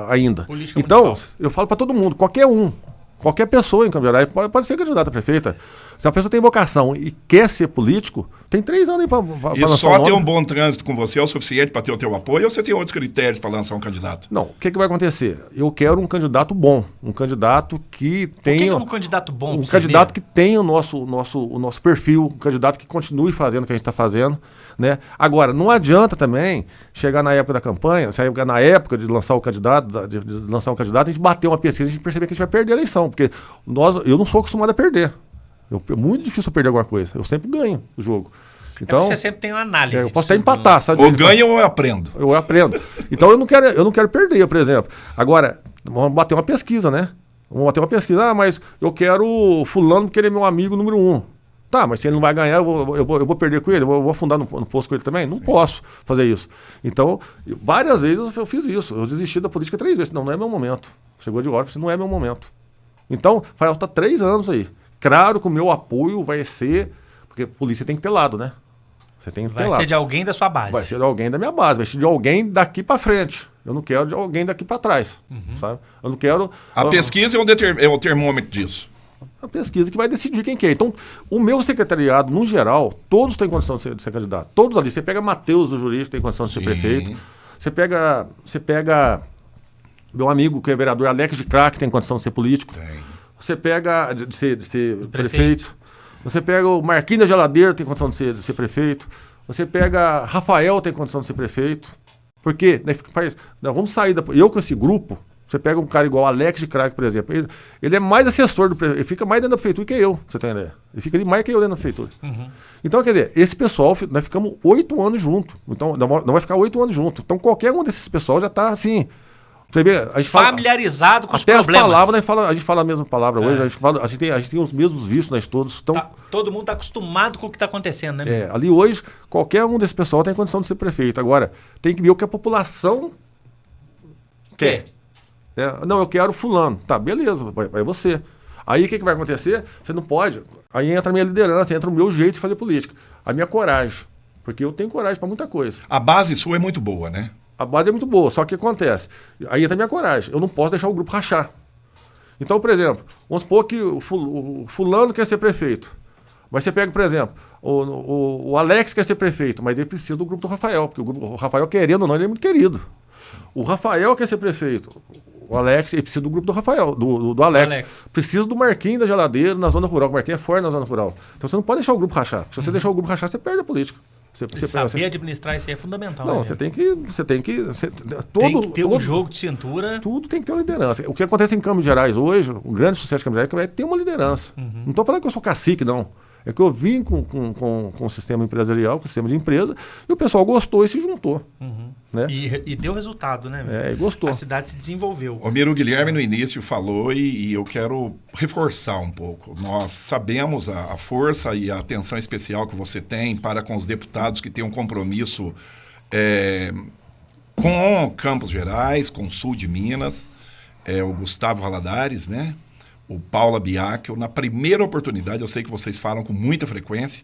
C: ainda.
A: Política
C: então,
A: municipal.
C: Eu falo para todo mundo, qualquer pessoa em Campos Gerais pode ser candidata a prefeita. Se a pessoa tem vocação e quer ser político, tem 3 anos aí para
B: E só ter um bom trânsito com você é o suficiente para ter o teu apoio ou você tem outros critérios para lançar um candidato?
C: Não, o que vai acontecer? Eu quero um candidato bom, um candidato que tenha...
A: O que é um candidato bom?
C: Um candidato que tenha o nosso perfil, um candidato que continue fazendo o que a gente está fazendo. Né? Agora, não adianta também chegar na época da campanha, na época de lançar o candidato, a gente bater uma pesquisa e a gente perceber que a gente vai perder a eleição, porque eu não sou acostumado a perder. É muito difícil eu perder alguma coisa. Eu sempre ganho o jogo. Então,
A: você sempre tem uma análise.
C: eu posso até empatar, sabe?
B: Ou ganho ou eu aprendo.
C: Eu aprendo. Então eu não quero perder, por exemplo. Agora, vamos bater uma pesquisa, né? Vamos bater uma pesquisa. Ah, mas eu quero fulano porque ele é meu amigo número 1. Tá, mas se ele não vai ganhar, eu vou perder com ele? Eu vou afundar no poço com ele também? Não posso fazer isso. Então, várias vezes eu fiz isso. Eu desisti da política 3 vezes. Não é meu momento. Chegou de hora, não é meu momento. Então, falta 3 anos aí. Claro que o meu apoio vai ser... Porque polícia tem que ter lado, né? Você tem que ter lado.
A: Vai ser de alguém da sua base.
C: Vai ser de alguém da minha base. Vai ser de alguém daqui pra frente. Eu não quero de alguém daqui pra trás. Sabe? Eu não quero...
B: A pesquisa é o termômetro disso.
C: A pesquisa que vai decidir quem que é. Então, o meu secretariado, no geral, todos têm condição de ser candidato. Todos ali. Você pega Matheus, o jurídico, tem condição de ser prefeito. Você pega meu amigo, que é vereador, Alex de Craque, tem condição de ser político. Você pega de ser prefeito. Você pega o Marquinhos da Geladeira, tem condição de ser prefeito. Você pega Rafael, tem condição de ser prefeito. Por quê? Vamos sair eu com esse grupo. Você pega um cara igual Alex de Craque, por exemplo. Ele é mais assessor do prefeito. Ele fica mais dentro da prefeitura que eu, você tem ideia. Ele fica ali mais que eu dentro da prefeitura. Então, quer dizer, esse pessoal, nós ficamos 8 anos juntos. Então, não vai ficar 8 anos juntos. Então, qualquer um desses pessoal já está assim... A gente
A: familiarizado com os
C: até
A: problemas.
C: As palavras, a gente fala a mesma palavra hoje. A gente tem os mesmos vícios, nós todos. Então,
A: todo mundo está acostumado com o que está acontecendo, né?
C: Ali hoje, qualquer um desse pessoal tem condição de ser prefeito. Agora, tem que ver o que a população quer. Não, eu quero fulano. Tá, beleza, vai você. Aí o que vai acontecer? Você não pode. Aí entra a minha liderança, entra o meu jeito de fazer política. A minha coragem. Porque eu tenho coragem para muita coisa.
B: A base sua é muito boa, né?
C: A base é muito boa, só que o que acontece? Aí entra a minha coragem. Eu não posso deixar o grupo rachar. Então, por exemplo, vamos supor que o fulano quer ser prefeito. Mas você pega, por exemplo, o Alex quer ser prefeito, mas ele precisa do grupo do Rafael, porque o Rafael, querendo ou não, ele é muito querido. O Rafael quer ser prefeito. O Alex, ele precisa do grupo do Rafael, do Alex. Precisa do Marquinhos da Geladeira na zona rural. O Marquinhos é forte na zona rural. Então você não pode deixar o grupo rachar. Se você deixar o grupo rachar, você perde a política.
A: Saber administrar isso aí é fundamental.
C: Não,
A: né?
C: Você tem que
A: ter um jogo de cintura.
C: Tudo tem que ter uma liderança. O que acontece em Campos Gerais hoje, o grande sucesso de Campos Gerais é que vai ter uma liderança. Não estou falando que eu sou cacique, não. É que eu vim com o sistema empresarial, com o sistema de empresa, e o pessoal gostou e se juntou. Né?
A: E deu resultado, né?
C: E gostou.
A: A cidade se desenvolveu.
B: O Miro Guilherme no início falou e eu quero reforçar um pouco. Nós sabemos a força e a atenção especial que você tem para com os deputados que têm um compromisso com Campos Gerais, com o sul de Minas, o Gustavo Valadares, né? O Paulo Biacchio. Na primeira oportunidade, eu sei que vocês falam com muita frequência,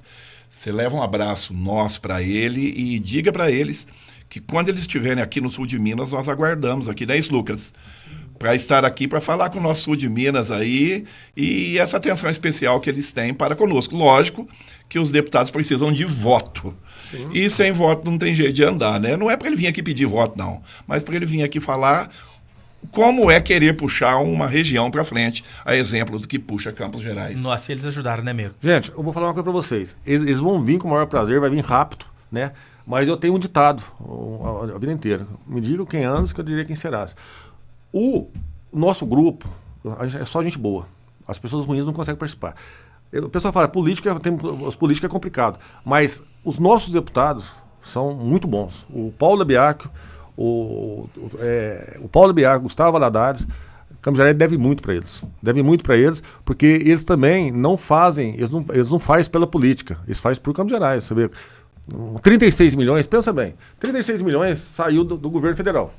B: você leva um abraço nosso para ele e diga para eles que quando eles estiverem aqui no sul de Minas, nós aguardamos aqui, né, Lucas? Para estar aqui, para falar com o nosso sul de Minas aí e essa atenção especial que eles têm para conosco. Lógico que os deputados precisam de voto. Sim. E sem voto não tem jeito de andar, né? Não é para ele vir aqui pedir voto, não, mas para ele vir aqui falar como é querer puxar uma região para frente, a exemplo do que puxa Campos Gerais.
A: Nossa, eles ajudaram, né, Miro?
C: Gente, eu vou falar uma coisa para vocês. Eles vão vir com o maior prazer, vai vir rápido, né? Mas eu tenho um ditado a vida inteira. Me digam quem andas que eu diria quem serás. O nosso grupo é só gente boa. As pessoas ruins não conseguem participar. O pessoal fala, política é complicado. Mas os nossos deputados são muito bons. O Paulo Biacchio, o Gustavo Valadares, Campos Gerais deve muito para eles. Deve muito para eles, porque eles também não fazem, eles não fazem pela política, eles fazem por Campos Gerais. Você vê, 36 milhões, pensa bem, 36 milhões saiu do governo federal.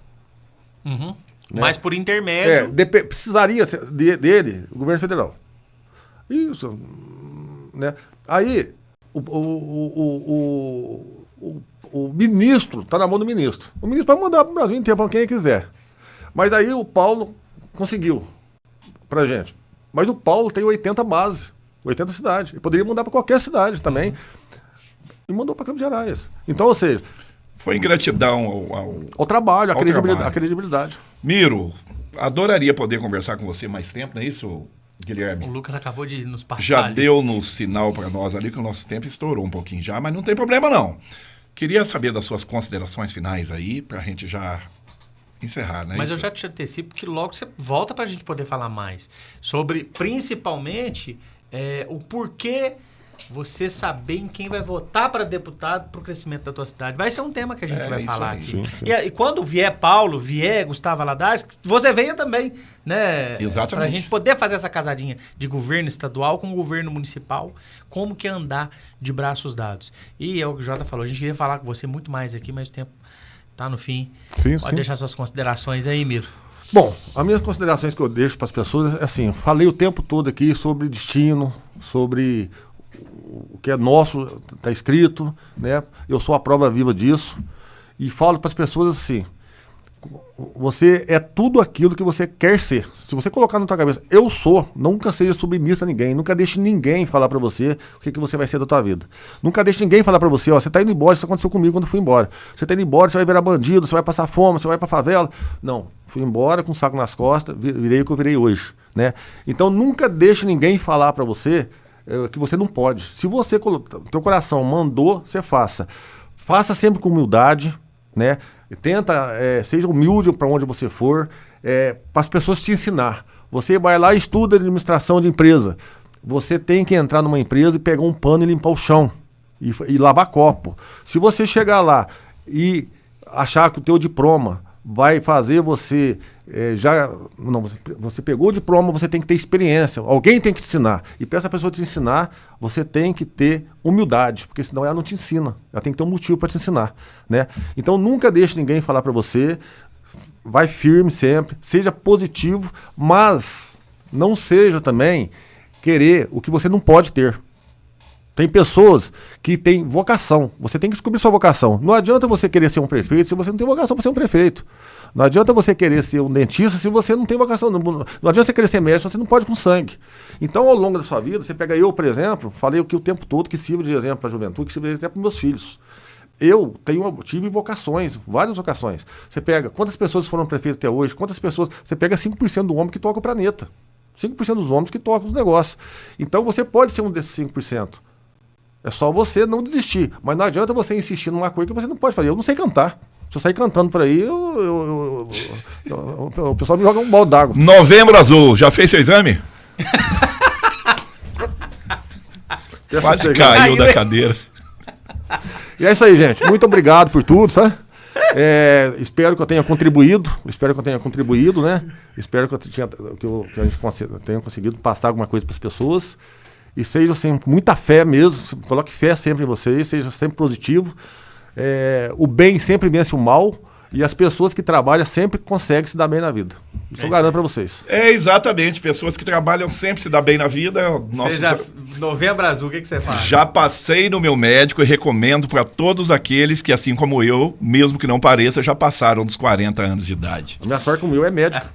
A: Né? Mas por intermédio...
C: precisaria dele, o governo federal. Isso. Né? Aí, o ministro, está na mão do ministro. O ministro pode mandar para o Brasil inteiro, para quem quiser. Mas aí o Paulo conseguiu para gente. Mas o Paulo tem 80 bases, 80 cidades. Ele poderia mandar para qualquer cidade também. E mandou para Campos Gerais. Então, ou seja...
B: Foi ingratidão
C: ao trabalho, a credibilidade.
B: Miro, adoraria poder conversar com você mais tempo, não é isso, Guilherme?
A: O Lucas acabou de nos passar.
B: Já deu no sinal para nós ali que o nosso tempo estourou um pouquinho já, mas não tem problema não. Queria saber das suas considerações finais aí, para a gente já encerrar, né?
A: Mas eu já te antecipo que logo você volta para a gente poder falar mais sobre, principalmente, o porquê você saber em quem vai votar para deputado para o crescimento da tua cidade. Vai ser um tema que a gente vai falar aqui.
C: Sim.
A: E quando vier Paulo, vier Gustavo Valadares, você venha também, né?
B: Exatamente.
A: Para a gente poder fazer essa casadinha de governo estadual com governo municipal, como que andar de braços dados. E é o que o Jota falou, a gente queria falar com você muito mais aqui, mas o tempo tá no fim.
C: Sim,
A: Pode
C: sim.
A: deixar suas considerações aí, Miro.
C: Bom, as minhas considerações que eu deixo para as pessoas é assim, falei o tempo todo aqui sobre destino, sobre o que é nosso, está escrito, né? Eu sou a prova viva disso e falo para as pessoas assim, você é tudo aquilo que você quer ser. Se você colocar na tua cabeça, eu sou, nunca seja submissa a ninguém, nunca deixe ninguém falar para você o que você vai ser da tua vida. Nunca deixe ninguém falar para você, ó, você tá indo embora, isso aconteceu comigo quando eu fui embora. Você tá indo embora, você vai virar bandido, você vai passar fome, você vai pra favela. Não, fui embora com um saco nas costas, virei o que eu virei hoje, né? Então nunca deixe ninguém falar para você que você não pode. Se você, teu coração mandou, você faça. Faça sempre com humildade, né? Tenta, seja humilde para onde você for, para as pessoas te ensinar. Você vai lá e estuda administração de empresa. Você tem que entrar numa empresa e pegar um pano e limpar o chão e lavar copo. Se você chegar lá e achar que o teu diploma vai fazer você você pegou o diploma, você tem que ter experiência, alguém tem que te ensinar, e para essa pessoa te ensinar, você tem que ter humildade, porque senão ela não te ensina, ela tem que ter um motivo para te ensinar, né? Então nunca deixe ninguém falar para você, vai firme sempre, seja positivo, mas não seja também querer o que você não pode ter. Tem pessoas que têm vocação. Você tem que descobrir sua vocação. Não adianta você querer ser um prefeito se você não tem vocação para ser um prefeito. Não adianta você querer ser um dentista se você não tem vocação. Não adianta você querer ser médico se você não pode com sangue. Então, ao longo da sua vida, você pega eu, por exemplo, falei aqui o tempo todo que sirva de exemplo para a juventude, que sirva de exemplo para meus filhos. Eu tive vocações, várias vocações. Você pega, quantas pessoas foram prefeitos até hoje? Quantas pessoas? Você pega 5% do homem que toca o planeta. 5% dos homens que tocam os negócios. Então, você pode ser um desses 5%. É só você não desistir. Mas não adianta você insistir numa coisa que você não pode fazer. Eu não sei cantar. Se eu sair cantando por aí, o pessoal me joga um balde d'água.
B: Novembro Azul, já fez seu exame? Quase caiu da cadeira.
C: E é isso aí, gente. Muito obrigado por tudo, sabe? Espero que eu tenha contribuído. Né? Espero que a gente tenha conseguido passar alguma coisa para as pessoas. E seja sempre com muita fé mesmo, coloque fé sempre em vocês, seja sempre positivo. O bem sempre vence o mal e as pessoas que trabalham sempre conseguem se dar bem na vida. Isso eu garanto para vocês.
B: Exatamente, pessoas que trabalham sempre se dão bem na vida.
A: Novembro Azul, o que você fala?
B: Já passei no meu médico e recomendo para todos aqueles que, assim como eu, mesmo que não pareça, já passaram dos 40 anos de idade.
C: A minha sorte com o meu é médico.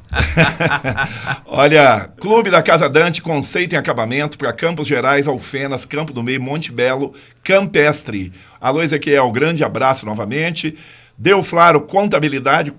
B: Olha, Clube da Casa Dante, conceito em acabamento para Campos Gerais, Alfenas, Campo do Meio, Monte Belo, Campestre. Alô, Ezequiel, grande abraço novamente. Deuflaro, contabilidade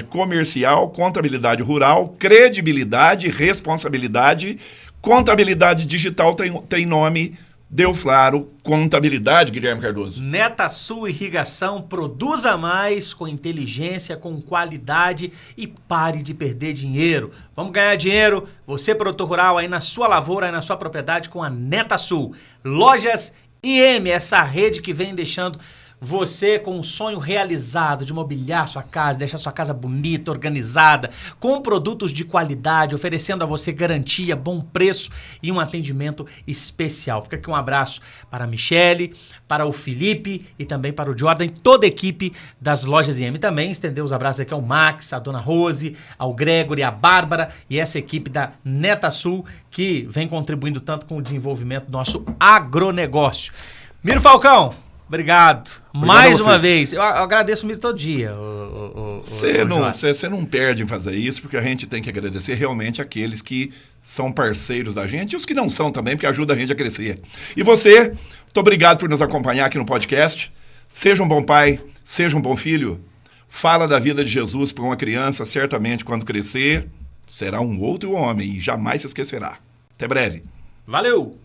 B: comercial, contabilidade rural, credibilidade, responsabilidade, contabilidade digital tem nome Deuflaro Contabilidade, Guilherme Cardoso.
A: NetaSul Irrigação, produza mais com inteligência, com qualidade e pare de perder dinheiro. Vamos ganhar dinheiro, você produtor rural aí na sua lavoura, aí na sua propriedade com a NetaSul. Lojas IM, essa rede que vem deixando você com um sonho realizado de mobiliar sua casa, deixar sua casa bonita, organizada, com produtos de qualidade, oferecendo a você garantia, bom preço e um atendimento especial. Fica aqui um abraço para a Michele, para o Felipe e também para o Jordan e toda a equipe das Lojas IM. Também estender os abraços aqui ao Max, à Dona Rose, ao Gregory, à Bárbara e essa equipe da NetaSul que vem contribuindo tanto com o desenvolvimento do nosso agronegócio. Miro Falcão, obrigado mais uma vez. Eu agradeço o Miro todo dia.
B: Você não perde em fazer isso, porque a gente tem que agradecer realmente aqueles que são parceiros da gente e os que não são também, porque ajuda a gente a crescer. E você, muito obrigado por nos acompanhar aqui no podcast. Seja um bom pai, seja um bom filho. Fala da vida de Jesus para uma criança, certamente quando crescer, será um outro homem e jamais se esquecerá. Até breve.
A: Valeu!